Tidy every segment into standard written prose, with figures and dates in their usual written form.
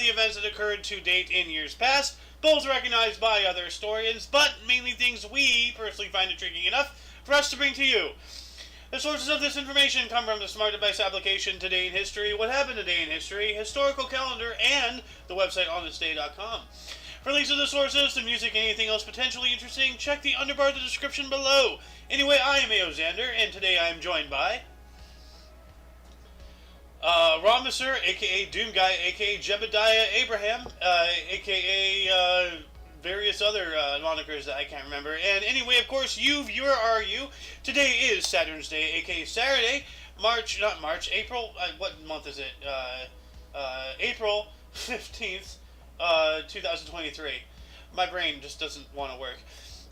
the events that occurred to date in years past, both recognized by other historians, but mainly things we personally find intriguing enough for us to bring to you. The sources of this information come from the Smart Device application Today in History, What Happened Today in History, Historical Calendar, and the website onthisday.com. For links to the sources, the music, and anything else potentially interesting, check the underbar of the description below. Anyway, I am A.O. Xander, and today I am joined by Ramiser, a.k.a. Doom Guy, a.k.a. Jebediah Abraham, a.k.a. various other monikers that I can't remember. And anyway, of course, you, viewer, are you. Today is Saturn's Day, a.k.a. Saturday, April, what month is it? April 15th, 2023. My brain just doesn't want to work.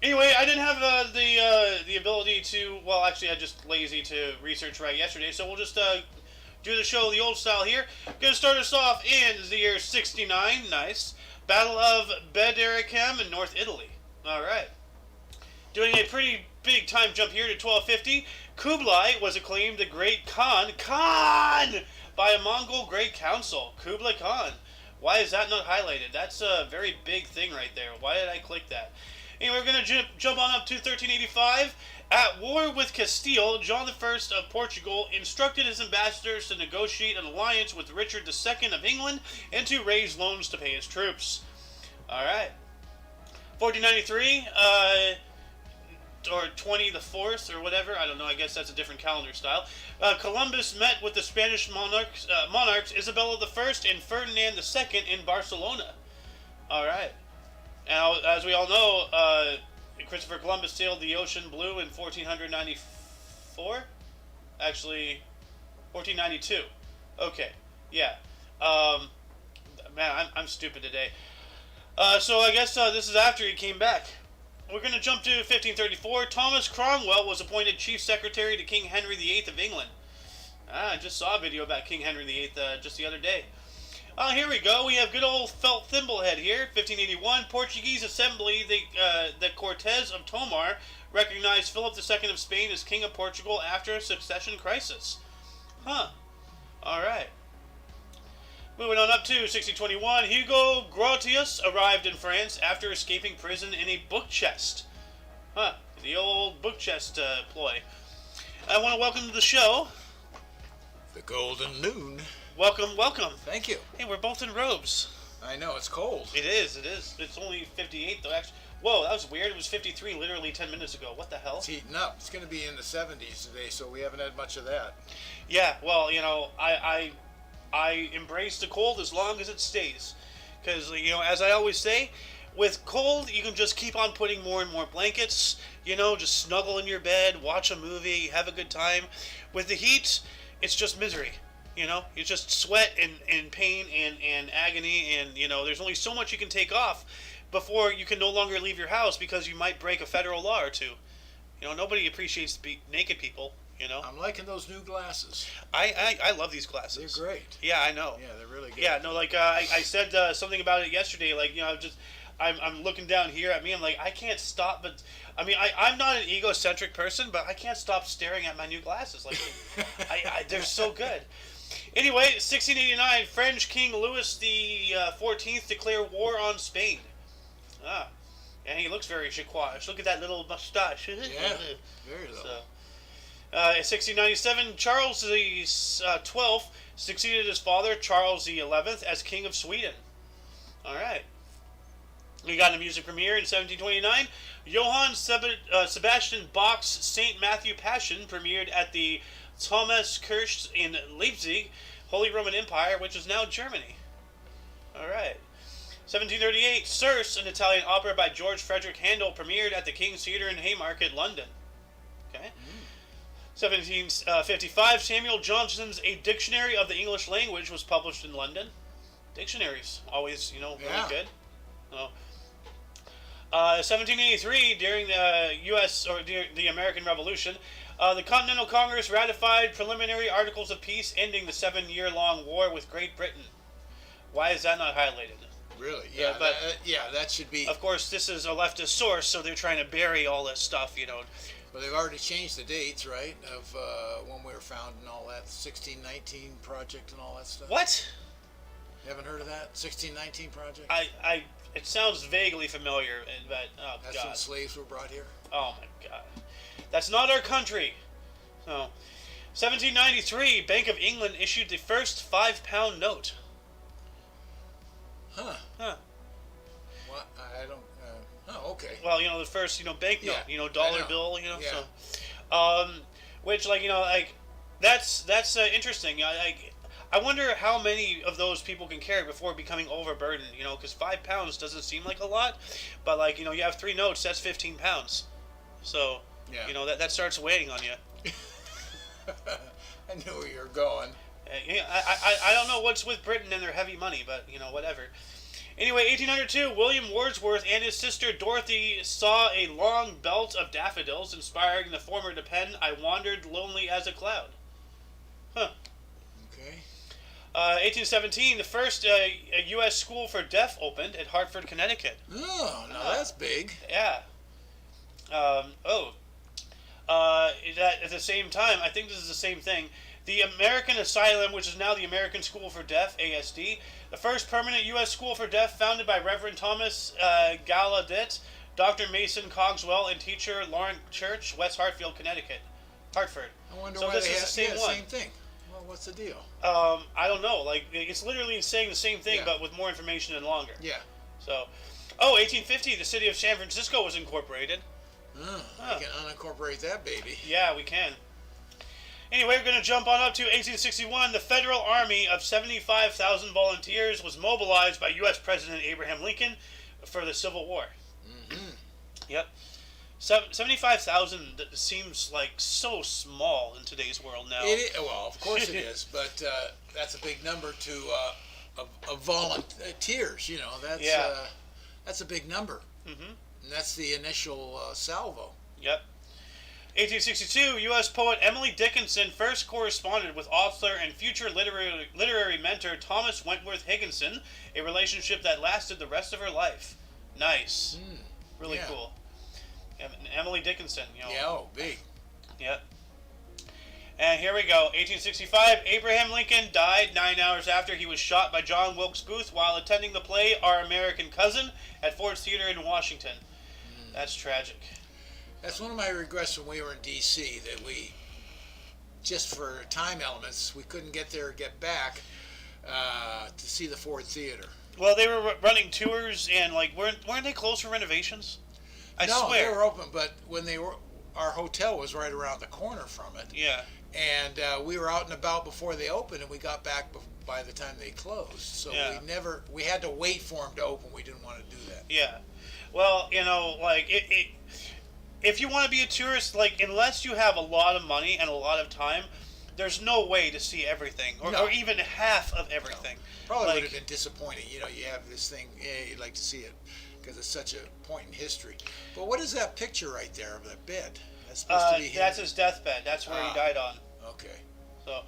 Anyway, I didn't have the ability to, well, actually, I just lazy to research right yesterday, so we'll just do the show the old style here. Gonna start us off in the year 69, nice. Battle of Bederichim in North Italy. Alright. Doing a pretty big time jump here to 1250, Kublai was acclaimed the Great Khan by a Mongol Great Council. Kublai Khan. Why is that not highlighted? That's a very big thing right there. Why did I click that? Anyway, we're going to jump on up to 1385. At war with Castile, John I of Portugal instructed his ambassadors to negotiate an alliance with Richard II of England and to raise loans to pay his troops. Alright. 1493, or 20 the 4th, or whatever, I don't know, I guess that's a different calendar style. Columbus met with the Spanish monarchs Isabella I and Ferdinand II in Barcelona. Alright. Now, as we all know, Christopher Columbus sailed the ocean blue in 1494? Actually, 1492. Okay, yeah. Man, I'm stupid today. So I guess this is after he came back. We're going to jump to 1534. Thomas Cromwell was appointed Chief Secretary to King Henry VIII of England. I just saw a video about King Henry VIII just the other day. Here we go. We have good old felt thimblehead here. 1581. Portuguese Assembly, the Cortes of Tomar, recognized Philip II of Spain as King of Portugal after a succession crisis. Huh. Alright. Moving on up to 1621. Hugo Grotius arrived in France after escaping prison in a book chest. Huh. The old book chest ploy. I want to welcome to the show the Golden Noon. Welcome, welcome. Thank you. Hey, we're both in robes. I know, it's cold. It is. It's only 58, though, actually. Whoa, that was weird. It was 53 literally 10 minutes ago. What the hell? It's heating up. It's going to be in the 70s today, so we haven't had much of that. Yeah, well, you know, I embrace the cold as long as it stays. Because, you know, as I always say, with cold, you can just keep on putting more and more blankets. You know, just snuggle in your bed, watch a movie, have a good time. With the heat, it's just misery. You know, you just sweat and pain and agony, and, you know, there's only so much you can take off before you can no longer leave your house because you might break a federal law or two. You know, nobody appreciates naked people, you know. I'm liking those new glasses. I love these glasses. They're great. Yeah, I know. Yeah, they're really good. Yeah, no, like, I said something about it yesterday, like, you know, I'm looking down here at me, I'm like, I can't stop, but, I mean, I'm not an egocentric person, but I can't stop staring at my new glasses. Like, they're so good. Anyway, 1689, French King Louis XIV declared war on Spain. Ah, and he looks very chicoise. Look at that little mustache. Yeah, very low. So, in 1697, Charles XII succeeded his father, Charles XI, as King of Sweden. All right. We got a music premiere in 1729. Johann Sebastian Bach's St. Matthew Passion premiered at the Thomaskirche in Leipzig, Holy Roman Empire, which is now Germany. Alright. 1738, Circe, an Italian opera by George Frederick Handel, premiered at the King's Theatre in Haymarket, London. Okay. 1755, Samuel Johnson's A Dictionary of the English Language was published in London. Dictionaries, always, you know, really good. So, 1783, during the U.S. or the American Revolution, the Continental Congress ratified preliminary articles of peace ending the 7-year-long war with Great Britain. Why is that not highlighted? Really? Yeah, but that should be. Of course, this is a leftist source, so they're trying to bury all this stuff, you know. Well, they've already changed the dates, right, of when we were founded and all that, 1619 project and all that stuff. What? You haven't heard of that 1619 project? It sounds vaguely familiar, but oh That's god. when slaves were brought here. Oh my god. That's not our country. So, 1793, Bank of England issued the first £5 note. Huh. Huh. What? I don't. Oh, okay. Well, the first, banknote, Yeah, dollar I know. bill, Yeah. so, which, that's interesting. I wonder how many of those people can carry before becoming overburdened, because £5 doesn't seem like a lot, but you have 3 notes, that's 15 pounds. So, Yeah. that starts weighing on you. I knew where you were going. I don't know what's with Britain and their heavy money, but whatever. Anyway, 1802, William Wordsworth and his sister Dorothy saw a long belt of daffodils, inspiring the former to pen, "I wandered lonely as a cloud." Huh. Okay. 1817, the first U.S. school for deaf opened at Hartford, Connecticut. Oh, now that's big. Yeah. At the same time, I think this is the same thing. The American Asylum, which is now the American School for Deaf, ASD, the first permanent U.S. school for deaf, founded by Reverend Thomas Gallaudet, Dr. Mason Cogswell, and teacher Lauren Church, West Hartfield, Connecticut. Hartford. I wonder So why this they is have the same one. same thing. Well, what's the deal? I don't know. It's literally saying the same thing, Yeah. but with more information and longer. Yeah. So, 1850, the city of San Francisco was incorporated. I can unincorporate that baby. Yeah, we can. Anyway, we're going to jump on up to 1861. The Federal Army of 75,000 volunteers was mobilized by U.S. President Abraham Lincoln for the Civil War. Mm-hmm. Yep. 75,000 seems like so small in today's world now. Well, of course it is, but that's a big number to of volunteers. That's a big number. Mm-hmm. And that's the initial salvo. Yep. 1862, U.S. poet Emily Dickinson first corresponded with author and future literary mentor Thomas Wentworth Higginson, a relationship that lasted the rest of her life. Nice. Really Yeah. cool. Emily Dickinson, Yeah, big. Yep. And here we go. 1865, Abraham Lincoln died 9 hours after he was shot by John Wilkes Booth while attending the play Our American Cousin at Ford's Theater in Washington. That's tragic. That's one of my regrets when we were in D.C. that we, just for time elements, we couldn't get there or get back to see the Ford Theater. Well, they were running tours and weren't they closed for renovations? I No, swear. they were open, but when they were, our hotel was right around the corner from it. Yeah. And we were out and about before they opened, and we got back by the time they closed. So Yeah. we had to wait for them to open. We didn't want to do that. Yeah. Well, if you want to be a tourist, unless you have a lot of money and a lot of time, there's no way to see everything, or even half of everything. Probably would have been disappointing. You have this thing, you'd like to see it because it's such a point in history. But what is that picture right there of that bed? That's supposed to be him. That's his deathbed. That's where he died on. Okay. So,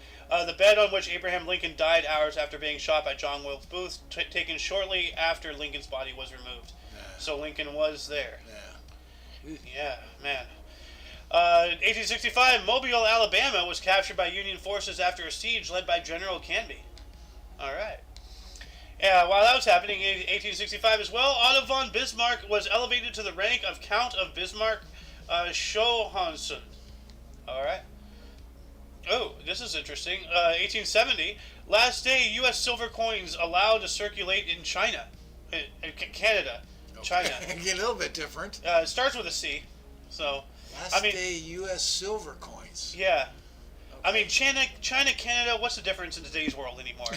the bed on which Abraham Lincoln died hours after being shot by John Wilkes Booth, taken shortly after Lincoln's body was removed. So Lincoln was there. Yeah. Yeah, man. 1865, Mobile, Alabama was captured by Union forces after a siege led by General Canby. All right. Yeah, while that was happening in 1865 as well, Otto von Bismarck was elevated to the rank of Count of Bismarck Schoenhausen. All right. Oh, this is interesting. 1870, last day U.S. silver coins allowed to circulate in China. Canada. China. A little bit different. It starts with a C. So, Last day U.S. silver coins. Yeah. Okay. I mean, China, Canada, what's the difference in today's world anymore,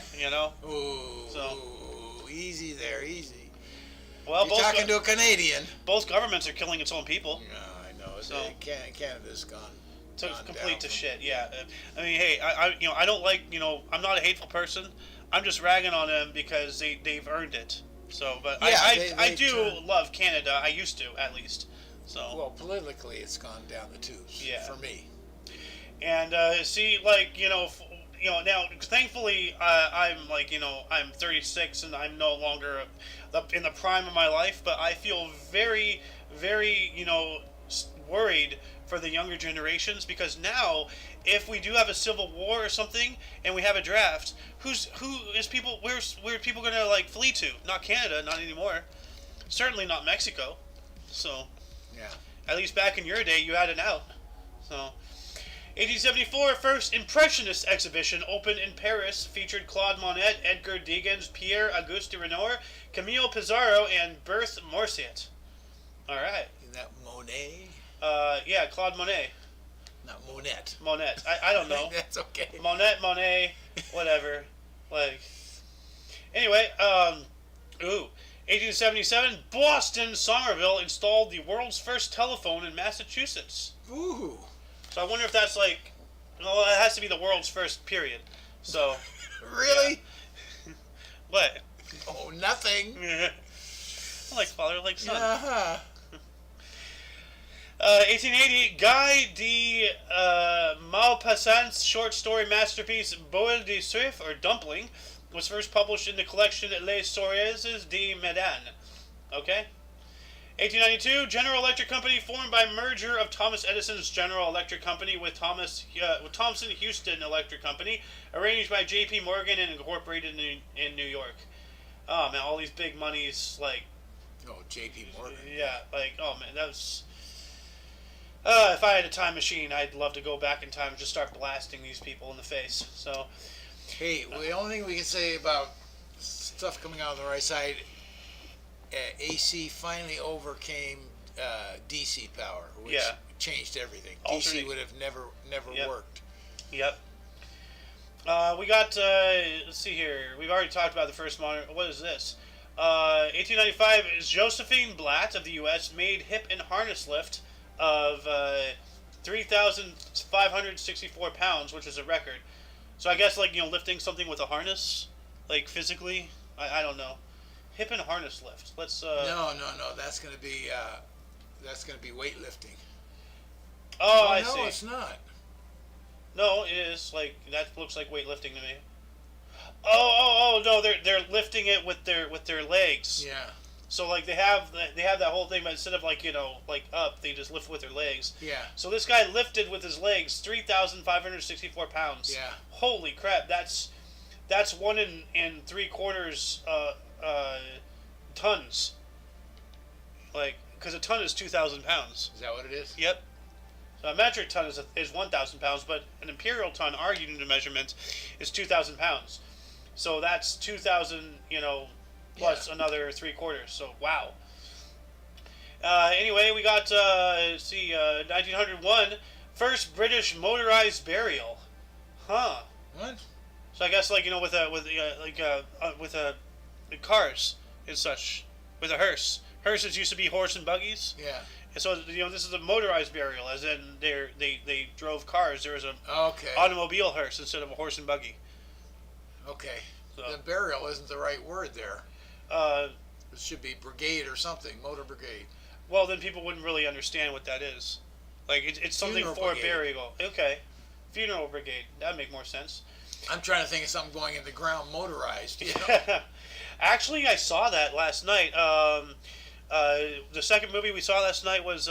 Ooh, easy there, easy. Well, You're talking to a Canadian. Both governments are killing its own people. Yeah, I know. So, Canada's gone complete to from shit, yeah. I mean, hey, I don't like, I'm not a hateful person. I'm just ragging on them because they've earned it. So, but Yeah, I do love Canada. I used to, at least. So. Well, politically, it's gone down the tubes. Yeah. For me. And now thankfully I'm 36 and I'm no longer in the prime of my life, but I feel very, very worried for the younger generations, because now, if we do have a civil war or something and we have a draft, where's people gonna like flee to? Not Canada, not anymore. Certainly not Mexico. So, Yeah. at least back in your day, you had an out. So, 1874, first Impressionist exhibition opened in Paris, featured Claude Monet, Edgar Degas, Pierre-Auguste Renoir, Camille Pissarro, and Berthe Morisset. All right. Isn't that Monet? Yeah, Claude Monet. Not Monet. Monet. I don't know. That's okay. Monet, whatever. Like, anyway, 1877, Boston Somerville installed the world's first telephone in Massachusetts. Ooh. So I wonder if that's like, well, it has to be the world's first period. So. Really? Yeah. What? Oh, nothing. Like father, like son. Uh-huh. 1880, Guy de Maupassant's short story masterpiece Boule de Suif, or Dumpling, was first published in the collection Les Soirées de Medan. Okay? 1892, General Electric Company formed by merger of Thomas Edison's General Electric Company with Thomson Houston Electric Company, arranged by J.P. Morgan and incorporated in New York. Oh, man, all these big monies, like... Oh, J.P. Morgan. Yeah, like, oh, man, that was... if I had a time machine, I'd love to go back in time and just start blasting these people in the face. So, Hey, the only thing we can say about stuff coming out on the right side, AC finally overcame DC power, which changed everything. DC would have never worked. Yep. We got, let's see here. We've already talked about the first modern. What is this? 1895, Josephine Blatt of the U.S. made hip and harness lift of 3,564 pounds, which is a record. So I guess, like, lifting something with a harness, like, physically, I don't know. Hip and harness lift. Let's, No, that's gonna be weightlifting. Oh, no, I see. No, it's not. No, it is. Like, that looks like weightlifting to me. Oh, no, they're lifting it with their legs. Yeah. So, like, they have that whole thing, but instead of, like, like up, they just lift with their legs. Yeah. So this guy lifted with his legs 3,564 pounds. Yeah. Holy crap, that's 1 3/4 tons. Like, because a ton is 2,000 pounds. Is that what it is? Yep. So a metric ton is 1,000 pounds, but an imperial ton, our unit of measurement, is 2,000 pounds. So that's 2,000, plus another 3/4. So, wow. Anyway, we got, 1901, first British motorized burial. Huh. What? So I guess, like, with cars and such, with a hearse. Hearses used to be horse and buggies. Yeah. And so, this is a motorized burial, as in they drove cars. There was a Okay. automobile hearse instead of a horse and buggy. Okay. So, The burial isn't the right word there. It should be brigade or something, motor brigade. well, then people wouldn't really understand what that is. Like, it's something Funeral for brigade. a burial. Okay. Funeral brigade. That'd make more sense. I'm trying to think of something going in the ground motorized. You know? Actually, I saw that last night. The second movie we saw last night was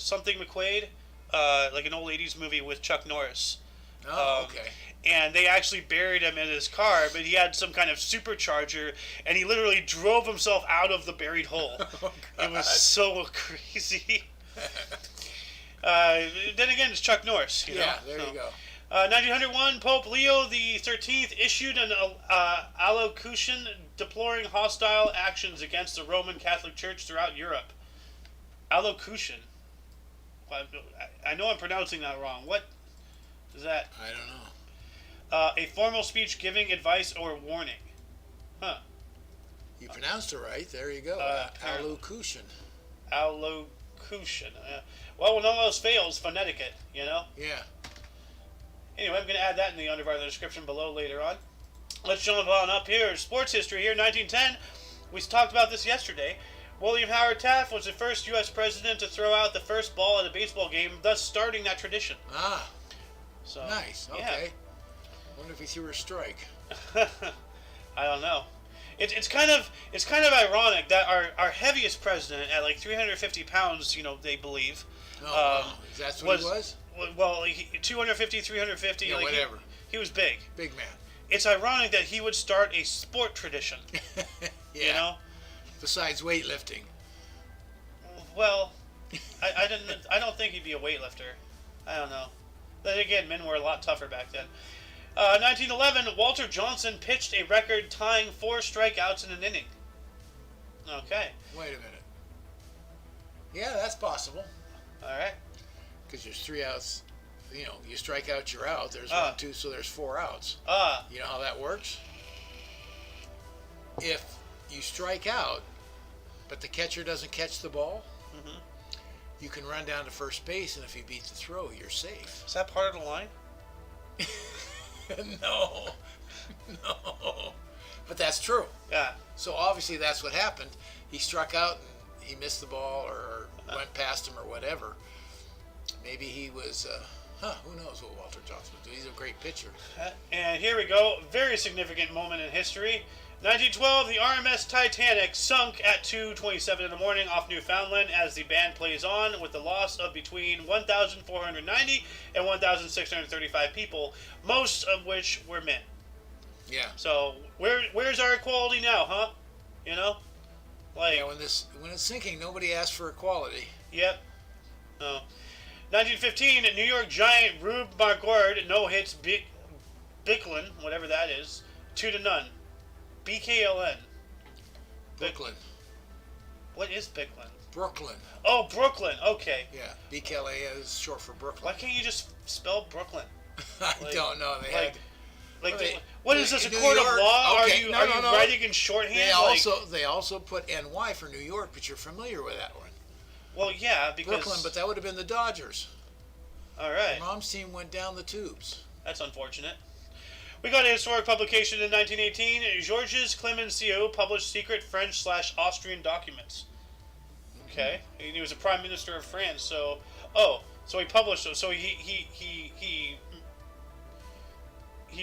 Something McQuaid, like an old 80s movie with Chuck Norris. Oh, okay. And they actually buried him in his car, but he had some kind of supercharger, and he literally drove himself out of the buried hole. Oh, it was so crazy. Then again, it's Chuck Norris. You know? There you go. 1901, Pope Leo XIII issued an allocution deploring hostile actions against the Roman Catholic Church throughout Europe. Allocution. I know I'm pronouncing that wrong. What is that? I don't know. A formal speech giving advice or warning. Huh. You pronounced it right. There you go. Allocution. Allocution. Well, when all else fails, phoneticate, Yeah. Anyway, I'm going to add that in the under of the description below later on. Let's jump on up here. Sports history here, 1910. We talked about this yesterday. William Howard Taft was the first U.S. president to throw out the first ball at a baseball game, thus starting that tradition. Ah. So Nice. Okay. Wonder if he threw a strike. I don't know. It's kind of ironic that our heaviest president at like 350 pounds, they believe, Oh, that's what he was? Well, 250, 350. Yeah, like whatever. He was big. Big man. It's ironic that he would start a sport tradition. Yeah. You know? Besides weightlifting. Well, I don't think he'd be a weightlifter. I don't know. Then again, men were a lot tougher back then. 1911, Walter Johnson pitched a record-tying 4 strikeouts in an inning. Okay. Wait a minute. Yeah, that's possible. All right. Because there's 3 outs. You know, you strike out, you're out. There's 1, 2, so there's 4 outs. You know how that works? If you strike out, but the catcher doesn't catch the ball, you can run down to first base, and if you beat the throw, you're safe. Is that part of the line? No. No. But that's true. Yeah. So obviously that's what happened. He struck out and he missed the ball or went past him or whatever. Maybe he was, who knows what Walter Johnson was doing. He's a great pitcher. And here we go. Very significant moment in history. 1912, the RMS Titanic sunk at 2:27 in the morning off Newfoundland as the band plays on with the loss of between 1,490 and 1,635 people, most of which were men. Yeah. So where's our equality now, huh? You know, like yeah, when it's sinking, nobody asked for equality. Yep. No. 1915, New York Giant Rube Marquard no hits Bicklin, whatever that is, 2-0. BKLN. Brooklyn. What is Bicklin? Brooklyn. Oh, Brooklyn. Okay. Yeah. BKLA is short for Brooklyn. Why can't you just spell Brooklyn? I don't know. They had. What is this, a New court York, of law? okay, Are you writing in shorthand? They also put NY for New York, but you're familiar with that one. Well, yeah, because Brooklyn, but that would have been the Dodgers. All right. Your mom's team went down the tubes. That's unfortunate. We got a historic publication in 1918. Georges Clemenceau published secret French/Austrian documents. Okay, and he was a prime minister of France. So he published them. So he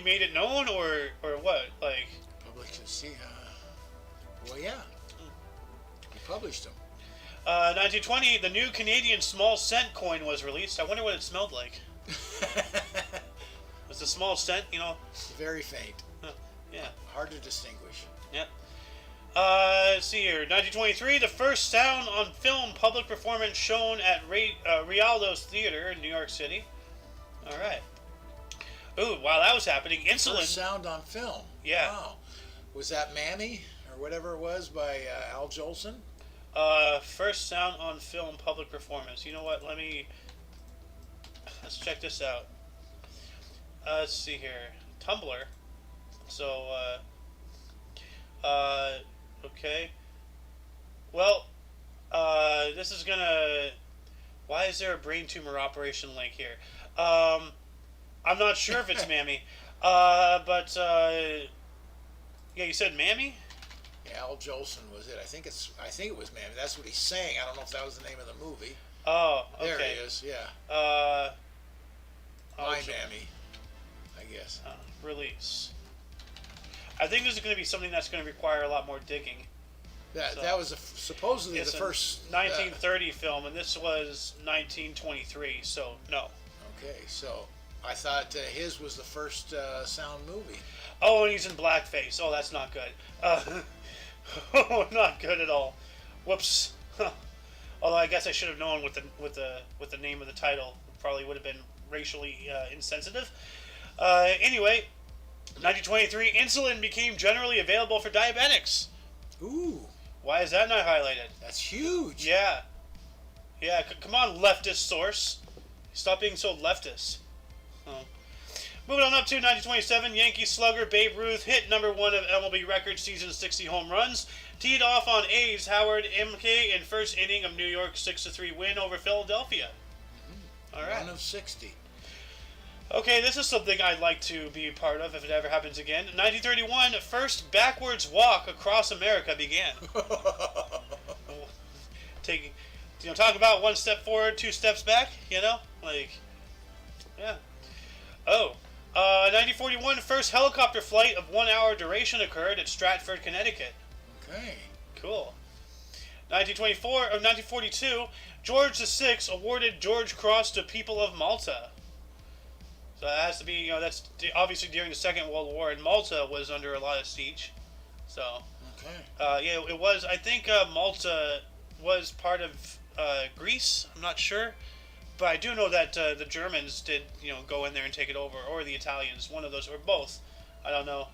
made it known, or what? Like well, yeah, he published them. 1920, the new Canadian small cent coin was released. I wonder what it smelled like. Was the small cent, Very faint. Yeah. Hard to distinguish. Yep. Let's see here. 1923, the first sound on film public performance shown at Rialdo's Theater in New York City. All right. Ooh, while that was happening, insulin. First sound on film. Yeah. Wow. Was that Mammy or whatever it was by Al Jolson? First sound on film public performance. You know what? Let's check this out. Let's see here. Tumblr. So, okay. Well, this is gonna... Why is there a brain tumor operation link here? I'm not sure if it's Mammy. But, yeah, you said Mammy? Yeah, Al Jolson was it. I think it was Mammy. That's what he's saying. I don't know if that was the name of the movie. Oh, okay. There he is, yeah. My Mammy, I guess. Release. I think this is going to be something that's going to require a lot more digging. That was supposedly the first 1930 film, and this was 1923. So no. Okay, so I thought his was the first sound movie. Oh, and he's in blackface. Oh, that's not good. Oh, not good at all. Whoops. Although I guess I should have known with the name of the title. Probably would have been racially insensitive. Anyway, 1923, insulin became generally available for diabetics. Ooh. Why is that not highlighted? That's huge. Yeah. Yeah, come on, leftist source. Stop being so leftist. Oh. Moving on up to 1927, Yankee slugger Babe Ruth hit number 1 of MLB record season 60 home runs. Teed off on A's Howard MK in first inning of New York's 6-3 win over Philadelphia. All right. 1 of 60. Okay, this is something I'd like to be a part of if it ever happens again. 1931, first backwards walk across America began. Talk about 1 step forward, 2 steps back, yeah. 1941, first helicopter flight of 1 hour duration occurred at Stratford, Connecticut. Okay. Cool. 1924 or 1942, George VI awarded George Cross to people of Malta. So that has to be, that's obviously during the Second World War, and Malta was under a lot of siege. So, yeah, it was. I think Malta was part of Greece. I'm not sure, but I do know that the Germans did, go in there and take it over, or the Italians, one of those, or both. I don't know.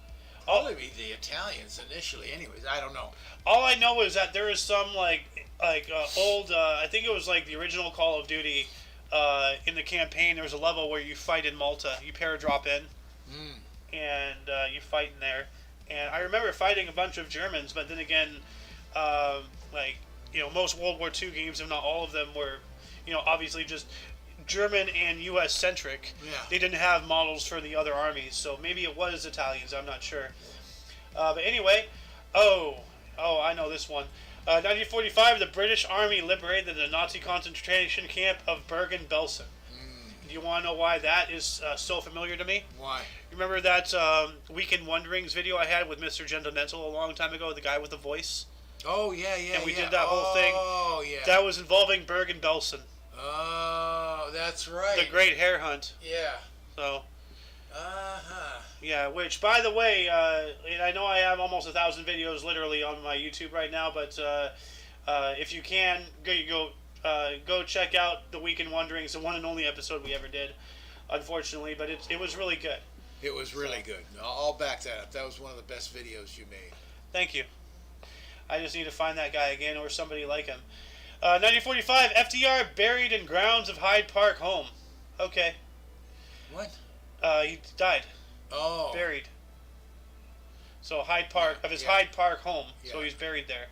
Probably the Italians initially. Anyways, I don't know. All I know is that there is some old. I think it was like the original Call of Duty. In the campaign, there was a level where you fight in Malta. You paradrop in, and you fight in there. And I remember fighting a bunch of Germans, but then again, most World War II games, if not all of them, were, obviously just German and U.S. centric. Yeah. They didn't have models for the other armies, so maybe it was Italians. I'm not sure. But anyway, I know this one. 1945, the British Army liberated the Nazi concentration camp of Bergen-Belsen. Do you want to know why that is so familiar to me? Why? You remember that Weekend Wonderings video I had with Mr. Gendomental a long time ago, the guy with the voice? Oh, yeah. And we did that whole thing. Oh, yeah. That was involving Bergen-Belsen. Oh, that's right. The Great Hare Hunt. Yeah. So. Uh-huh. Yeah, which, by the way, and I know I have almost 1,000 videos literally on my YouTube right now, but if you can, go check out the Weekend Wonderings, the one and only episode we ever did, unfortunately, but it was really good. It was really good. I'll back that up. That was one of the best videos you made. Thank you. I just need to find that guy again, or somebody like him. 1945, FDR buried in grounds of Hyde Park home. Okay. What? He died. Oh. Buried. So Hyde Park, of his Hyde Park home. Yeah. So he's buried there.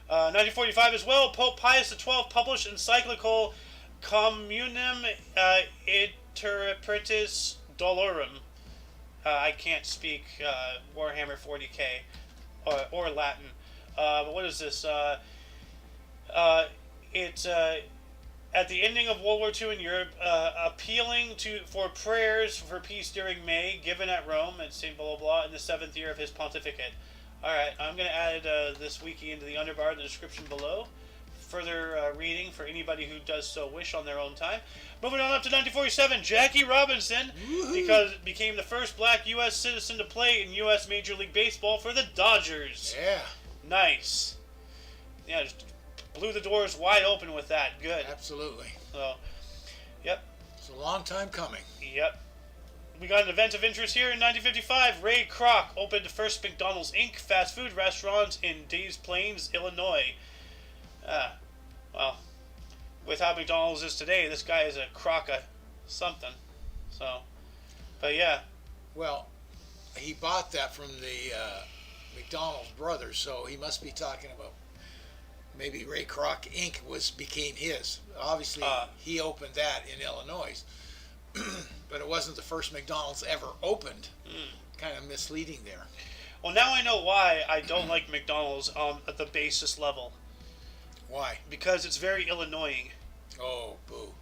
1945 as well, Pope Pius XII published encyclical Communum Interpretis Dolorum. I can't speak Warhammer 40k or Latin. But what is this? It's at the ending of World War II in Europe, appealing for prayers for peace during May, given at Rome at St. blah, blah, blah, in the 7th year of his pontificate. Alright, I'm going to add this wiki into the underbar in the description below. Further reading for anybody who does so wish on their own time. Moving on up to 1947, Jackie Robinson became the first black U.S. citizen to play in U.S. Major League Baseball for the Dodgers. Yeah. Nice. Yeah, just blew the doors wide open with that. Good. Absolutely. So, yep. It's a long time coming. Yep. We got an event of interest here in 1955. Ray Kroc opened the first McDonald's Inc. fast food restaurant in Des Plaines, Illinois. Well, with how McDonald's is today, this guy is a crock of something. So, but yeah. Well, he bought that from the McDonald's brothers, so he must be talking about maybe Ray Kroc Inc. became his. Obviously, he opened that in Illinois, but it wasn't the first McDonald's ever opened. Kind of misleading there. Well, now I know why I don't like McDonald's at the basis level. Why? Because it's very Illinoising. Oh, boo.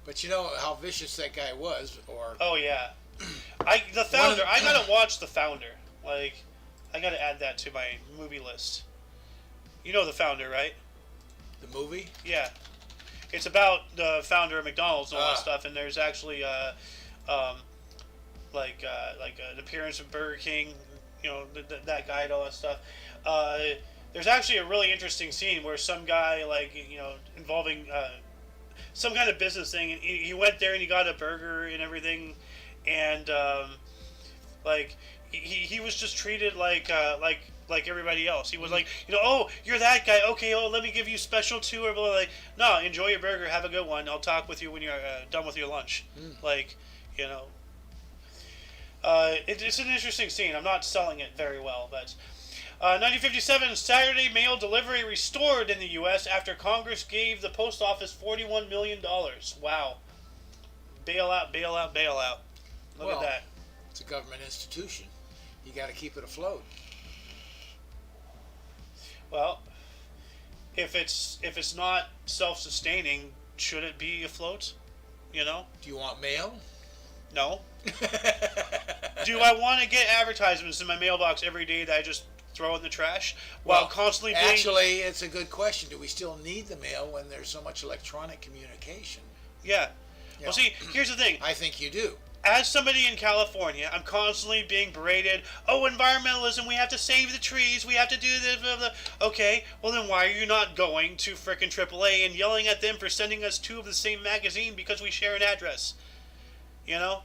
But you know how vicious that guy was, or... Oh, yeah. The Founder. I gotta watch The Founder. Like, I gotta add that to my movie list. You know The Founder, right? The movie? Yeah. It's about the founder of McDonald's and all that stuff, and there's actually an appearance of Burger King, that guy and all that stuff. There's actually a really interesting scene where some guy, involving some kind of business thing, and he went there and he got a burger and everything, and he was just treated like everybody else. He was like, oh, you're that guy. Okay, let me give you special too. Or like, no, enjoy your burger. Have a good one. I'll talk with you when you're done with your lunch. It's an interesting scene. I'm not selling it very well, but 1957, Saturday mail delivery restored in the U.S. after Congress gave the post office $41 million. Wow. Bail out, bail out, bail out. Look at that. It's a government institution. You got to keep it afloat. Well, if it's not self-sustaining, should it be afloat? Do you want mail? No. Do I want to get advertisements in my mailbox every day that I just throw it in the trash while constantly being... Actually, it's a good question. Do we still need the mail when there's so much electronic communication? Yeah. Well, see, here's the thing. I think you do. As somebody in California, I'm constantly being berated. Oh, environmentalism, we have to save the trees, we have to do this, blah, blah. Okay, well then why are you not going to frickin' AAA and yelling at them for sending us 2 of the same magazine because we share an address? You know?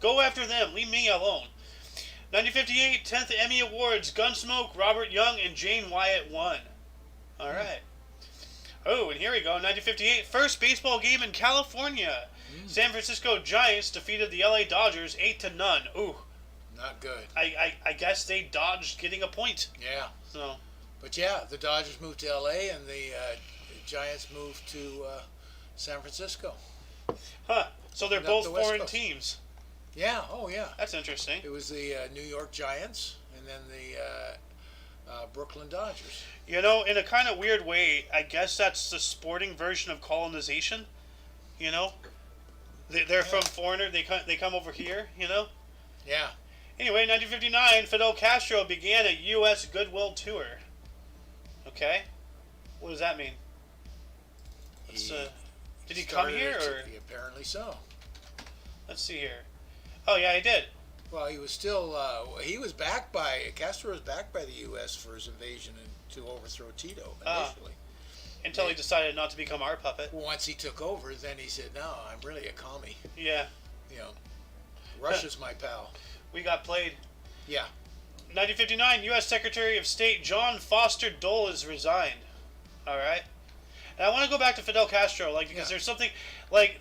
Go after them, leave me alone. 1958, 10th Emmy Awards, Gunsmoke, Robert Young, and Jane Wyatt won. Alright. Oh, and here we go, 1958, first baseball game in California. San Francisco Giants defeated the LA Dodgers 8-0. Ooh. Not good. I guess they dodged getting a point. Yeah. So. But yeah, the Dodgers moved to LA and the Giants moved to San Francisco. Huh. So they're both foreign teams. Yeah. Oh yeah. That's interesting. It was the New York Giants and then the Brooklyn Dodgers. You know, in a kind of weird way, I guess that's the sporting version of colonization. You know? They're from foreigner. They come over here, you know? Yeah. Anyway, 1959, Fidel Castro began a U.S. goodwill tour. Okay? What does that mean? Did he come here, or? Apparently so. Let's see here. Oh, yeah, he did. Well, he was still, Castro was backed by the U.S. for his invasion and to overthrow Tito initially. Until he decided not to become our puppet. Once he took over, then he said, no, I'm really a commie. Yeah. You know, Russia's my pal. We got played. Yeah. 1959, U.S. Secretary of State John Foster Dulles resigned. All right. And I want to go back to Fidel Castro, because there's something, like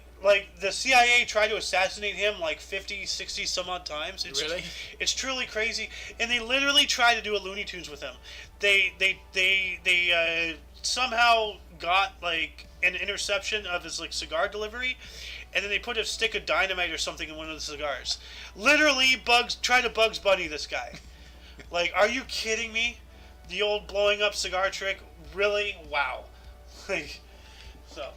the CIA tried to assassinate him 50, 60 some odd times. Really? It's truly crazy. And they literally tried to do a Looney Tunes with him. They somehow got an interception of his cigar delivery, and then they put a stick of dynamite or something in one of the cigars. Literally, try to Bugs Bunny this guy. Are you kidding me? The old blowing up cigar trick? Really? Wow. So.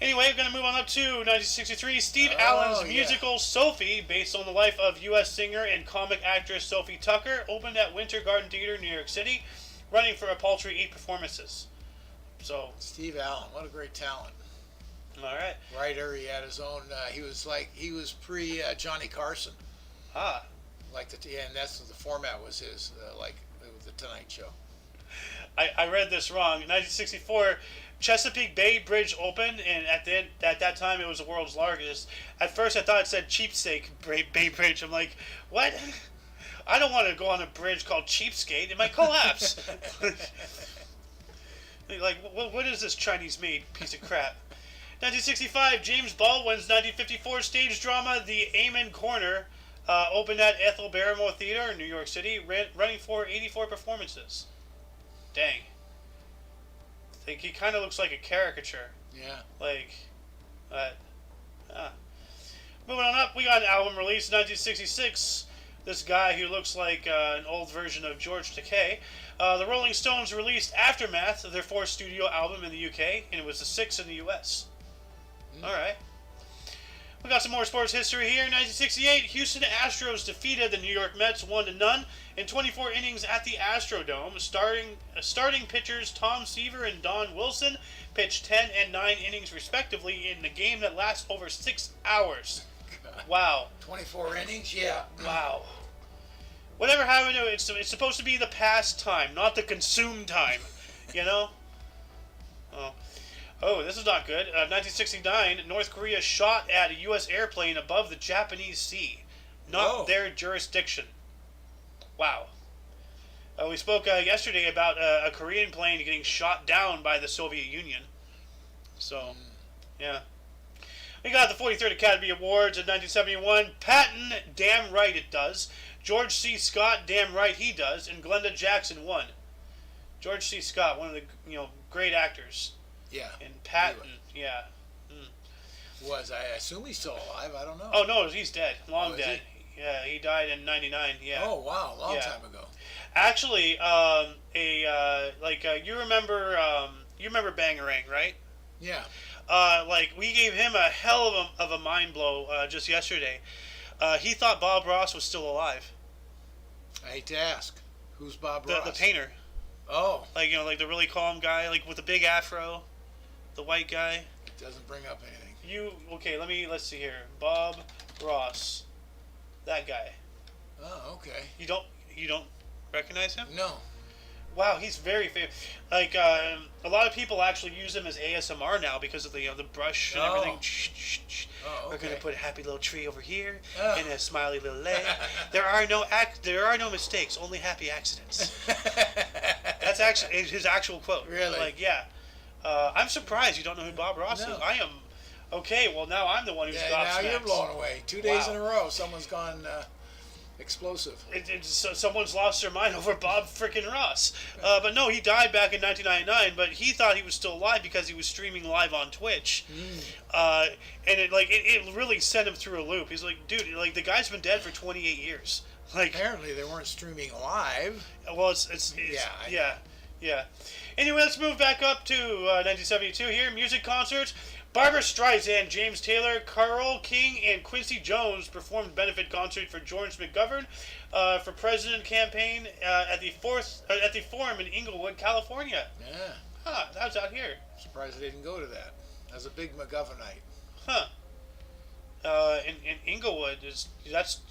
Anyway, we're going to move on up to 1963. Steve Allen's musical Sophie, based on the life of U.S. singer and comic actress Sophie Tucker, opened at Winter Garden Theater, New York City, running for a paltry 8 performances. So Steve Allen, what a great talent. All right. Writer, he had his own. He was pre Johnny Carson. Ah. And that's the format was his, the Tonight Show. I read this wrong. 1964, Chesapeake Bay Bridge opened, and at that time it was the world's largest. At first I thought it said Cheapskate Bay Bridge. I'm like, what? I don't want to go on a bridge called Cheapskate. It might collapse. What is this Chinese-made piece of crap? 1965, James Baldwin's 1954 stage drama, The Amen Corner, opened at Ethel Barrymore Theater in New York City, running for 84 performances. Dang. I think he kind of looks like a caricature. Yeah. Moving on up, we got an album released in 1966. This guy who looks like an old version of George Takei. The Rolling Stones released Aftermath, their 4th studio album in the UK, and it was the 6th in the US. Alright. We got some more sports history here. In 1968, Houston Astros defeated the New York Mets 1-0 in 24 innings at the Astrodome. Starting pitchers Tom Seaver and Don Wilson pitched 10 and 9 innings respectively in the game that lasts over 6 hours. God. Wow. 24 innings? Yeah. Wow. Whatever happened to it, it's supposed to be the past time, not the consume time. You know? Oh, this is not good. 1969, North Korea shot at a U.S. airplane above the Japanese Sea. Not their jurisdiction. Wow. We spoke yesterday about a Korean plane getting shot down by the Soviet Union. So, yeah. We got the 43rd Academy Awards in 1971. Patton, damn right it does. George C. Scott, damn right he does. And Glenda Jackson won. George C. Scott, one of the great actors. Yeah. And Patton, yeah. I assume he's still alive. I don't know. Oh no, he's dead. Long dead. He? Yeah, he died in '99. Yeah. Oh wow, long time ago. Actually, you remember Bangarang, right? Yeah. We gave him a hell of a mind blow just yesterday. He thought Bob Ross was still alive. I hate to ask. Who's Bob The Ross? painter. Oh. Like, like the really calm guy, like with the big afro, the white guy. It doesn't bring up anything. Let's see here. Bob Ross. That guy. Oh, okay. You don't recognize him? No. Wow, he's very famous. Like, a lot of people actually use him as ASMR now because of the brush and everything. Oh, okay. We're gonna put a happy little tree over here Oh. and a smiley little leg. There are no mistakes, only happy accidents. That's actually his actual quote. Really? Like, yeah. I'm surprised you don't know who Bob Ross is. I am. Okay, well now I'm the one who's gobsmacked. Now you're blown away. 2 days in a row, someone's gone explosive. Someone's lost their mind over Bob frickin' Ross. But no, he died back in 1999. But he thought he was still alive because he was streaming live on Twitch, and it really sent him through a loop. He's like, dude, like the guy's been dead for 28 years. Like Apparently they weren't streaming live. Well, yeah. Anyway, let's move back up to 1972 here. Music concerts. Barbra Streisand, James Taylor, Carole King, and Quincy Jones performed benefit concert for George McGovern for president campaign at the Forum in Inglewood, California. Yeah. That's out here. Surprised I didn't go to that. That's a big McGovernite. In Inglewood,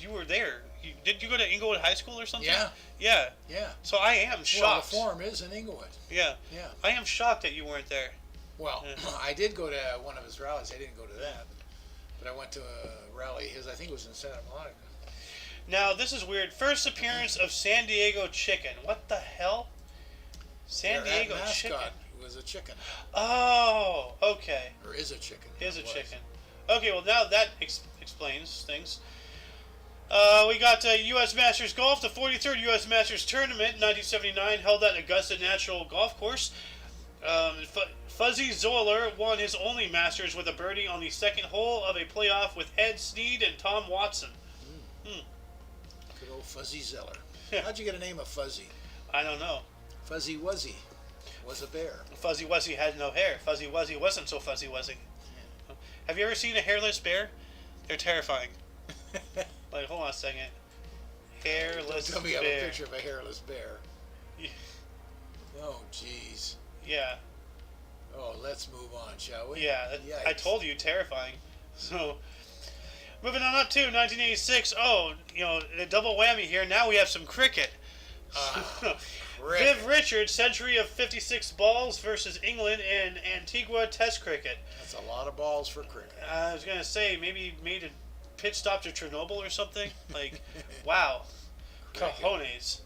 you were there. Did you go to Inglewood High School or something? Yeah. So I am shocked. Well, the Forum is in Inglewood. Yeah. I am shocked that you weren't there. Well, I did go to one of his rallies. I didn't go to that, but I went to a rally. I think it was in Santa Monica. Now this is weird. First appearance of San Diego Chicken. What the hell? San Diego Chicken was a chicken. Oh, okay. Or is a chicken. Is a chicken. Okay, well now that explains things. We got U.S. Masters Golf, the 43rd U.S. Masters Tournament, 1979, held at Augusta National Golf Course. Fuzzy Zoeller won his only Masters with a birdie on the second hole of a playoff with Ed Snead and Tom Watson. Good old Fuzzy Zeller. How'd you get a name of Fuzzy? I don't know. Fuzzy Wuzzy was a bear. Fuzzy Wuzzy had no hair. Fuzzy Wuzzy wasn't so fuzzy wuzzy. Yeah. Have you ever seen a hairless bear? They're terrifying. Like, hold on a second. Hairless Tell me bear. I have a picture of a hairless bear. Yeah. Oh, jeez. Yeah. Oh, let's move on, shall we? Yeah, I told you, terrifying. So, moving on up to 1986. Oh, a double whammy here. Now we have some cricket. Viv Richards, century of 56 balls versus England in Antigua Test cricket. That's a lot of balls for cricket. I was going to say, maybe made a pit stop to Chernobyl or something. Like, wow. Cojones.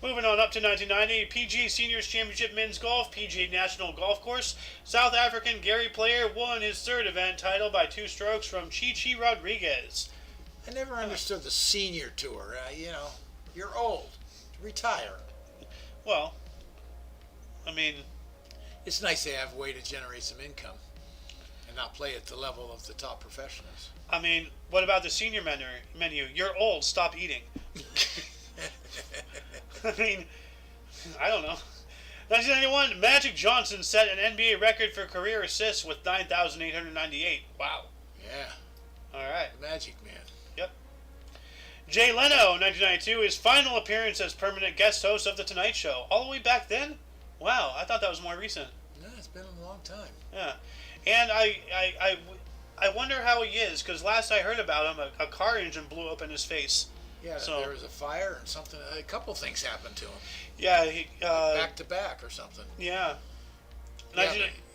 Moving on up to 1990, PGA Seniors Championship Men's Golf, PGA National Golf Course. South African Gary Player won his third event title by 2 strokes from Chi Rodriguez. I never understood the senior tour. You're old. Retire. Well, I mean, it's nice to have a way to generate some income and not play at the level of the top professionals. I mean, what about the senior menu? You're old, stop eating. I mean, I don't know. 1991, Magic Johnson set an NBA record for career assists with 9,898. Wow. Yeah. All right. Magic Man. Yep. Jay Leno, 1992, his final appearance as permanent guest host of The Tonight Show. All the way back then? Wow, I thought that was more recent. No, it's been a long time. Yeah. And I wonder how he is, because last I heard about him, a car engine blew up in his face. Yeah, so, there was a fire and something. A couple things happened to him. Yeah, back to back or something. Yeah.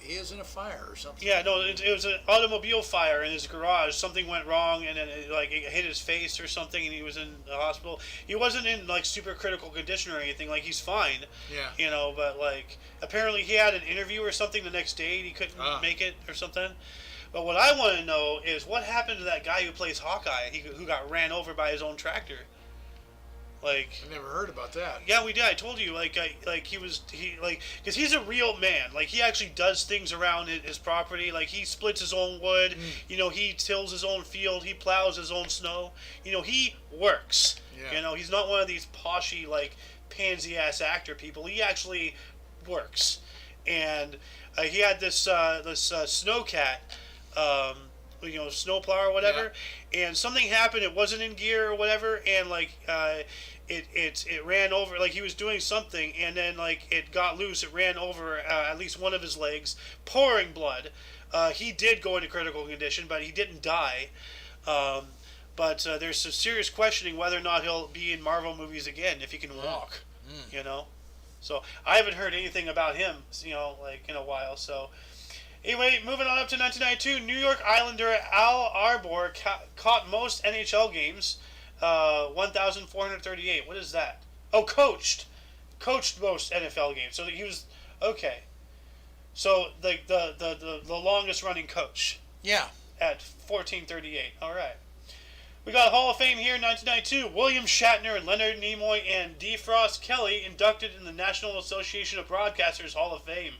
He is in a fire or something. Yeah, no, it was an automobile fire in his garage. Something went wrong, and then it hit his face or something, and he was in the hospital. He wasn't in super critical condition or anything. Like, he's fine. Yeah. But apparently he had an interview or something the next day, and he couldn't make it or something. But what I want to know is what happened to that guy who plays Hawkeye, who got ran over by his own tractor. I never heard about that. Yeah, we did. I told you, because he's a real man. He actually does things around his property. He splits his own wood. He tills his own field. He plows his own snow. He works. Yeah. He's not one of these poshy, pansy ass actor people. He actually works. And he had this snowcat. Snowplow or whatever, and something happened. It wasn't in gear or whatever, and it ran over, like he was doing something, and then like it got loose. It ran over at least one of his legs, pouring blood. He did go into critical condition, but he didn't die. But there's some serious questioning whether or not he'll be in Marvel movies again if he can walk. You know, so I haven't heard anything about him, like in a while. So anyway, moving on up to 1992, New York Islander Al Arbor caught most NHL games, 1,438. What is that? Oh, coached most NFL games. So he was okay. So the longest running coach. Yeah. At 1438. All right. We got Hall of Fame here in 1992. William Shatner, Leonard Nimoy, and DeFrost Kelly inducted in the National Association of Broadcasters Hall of Fame.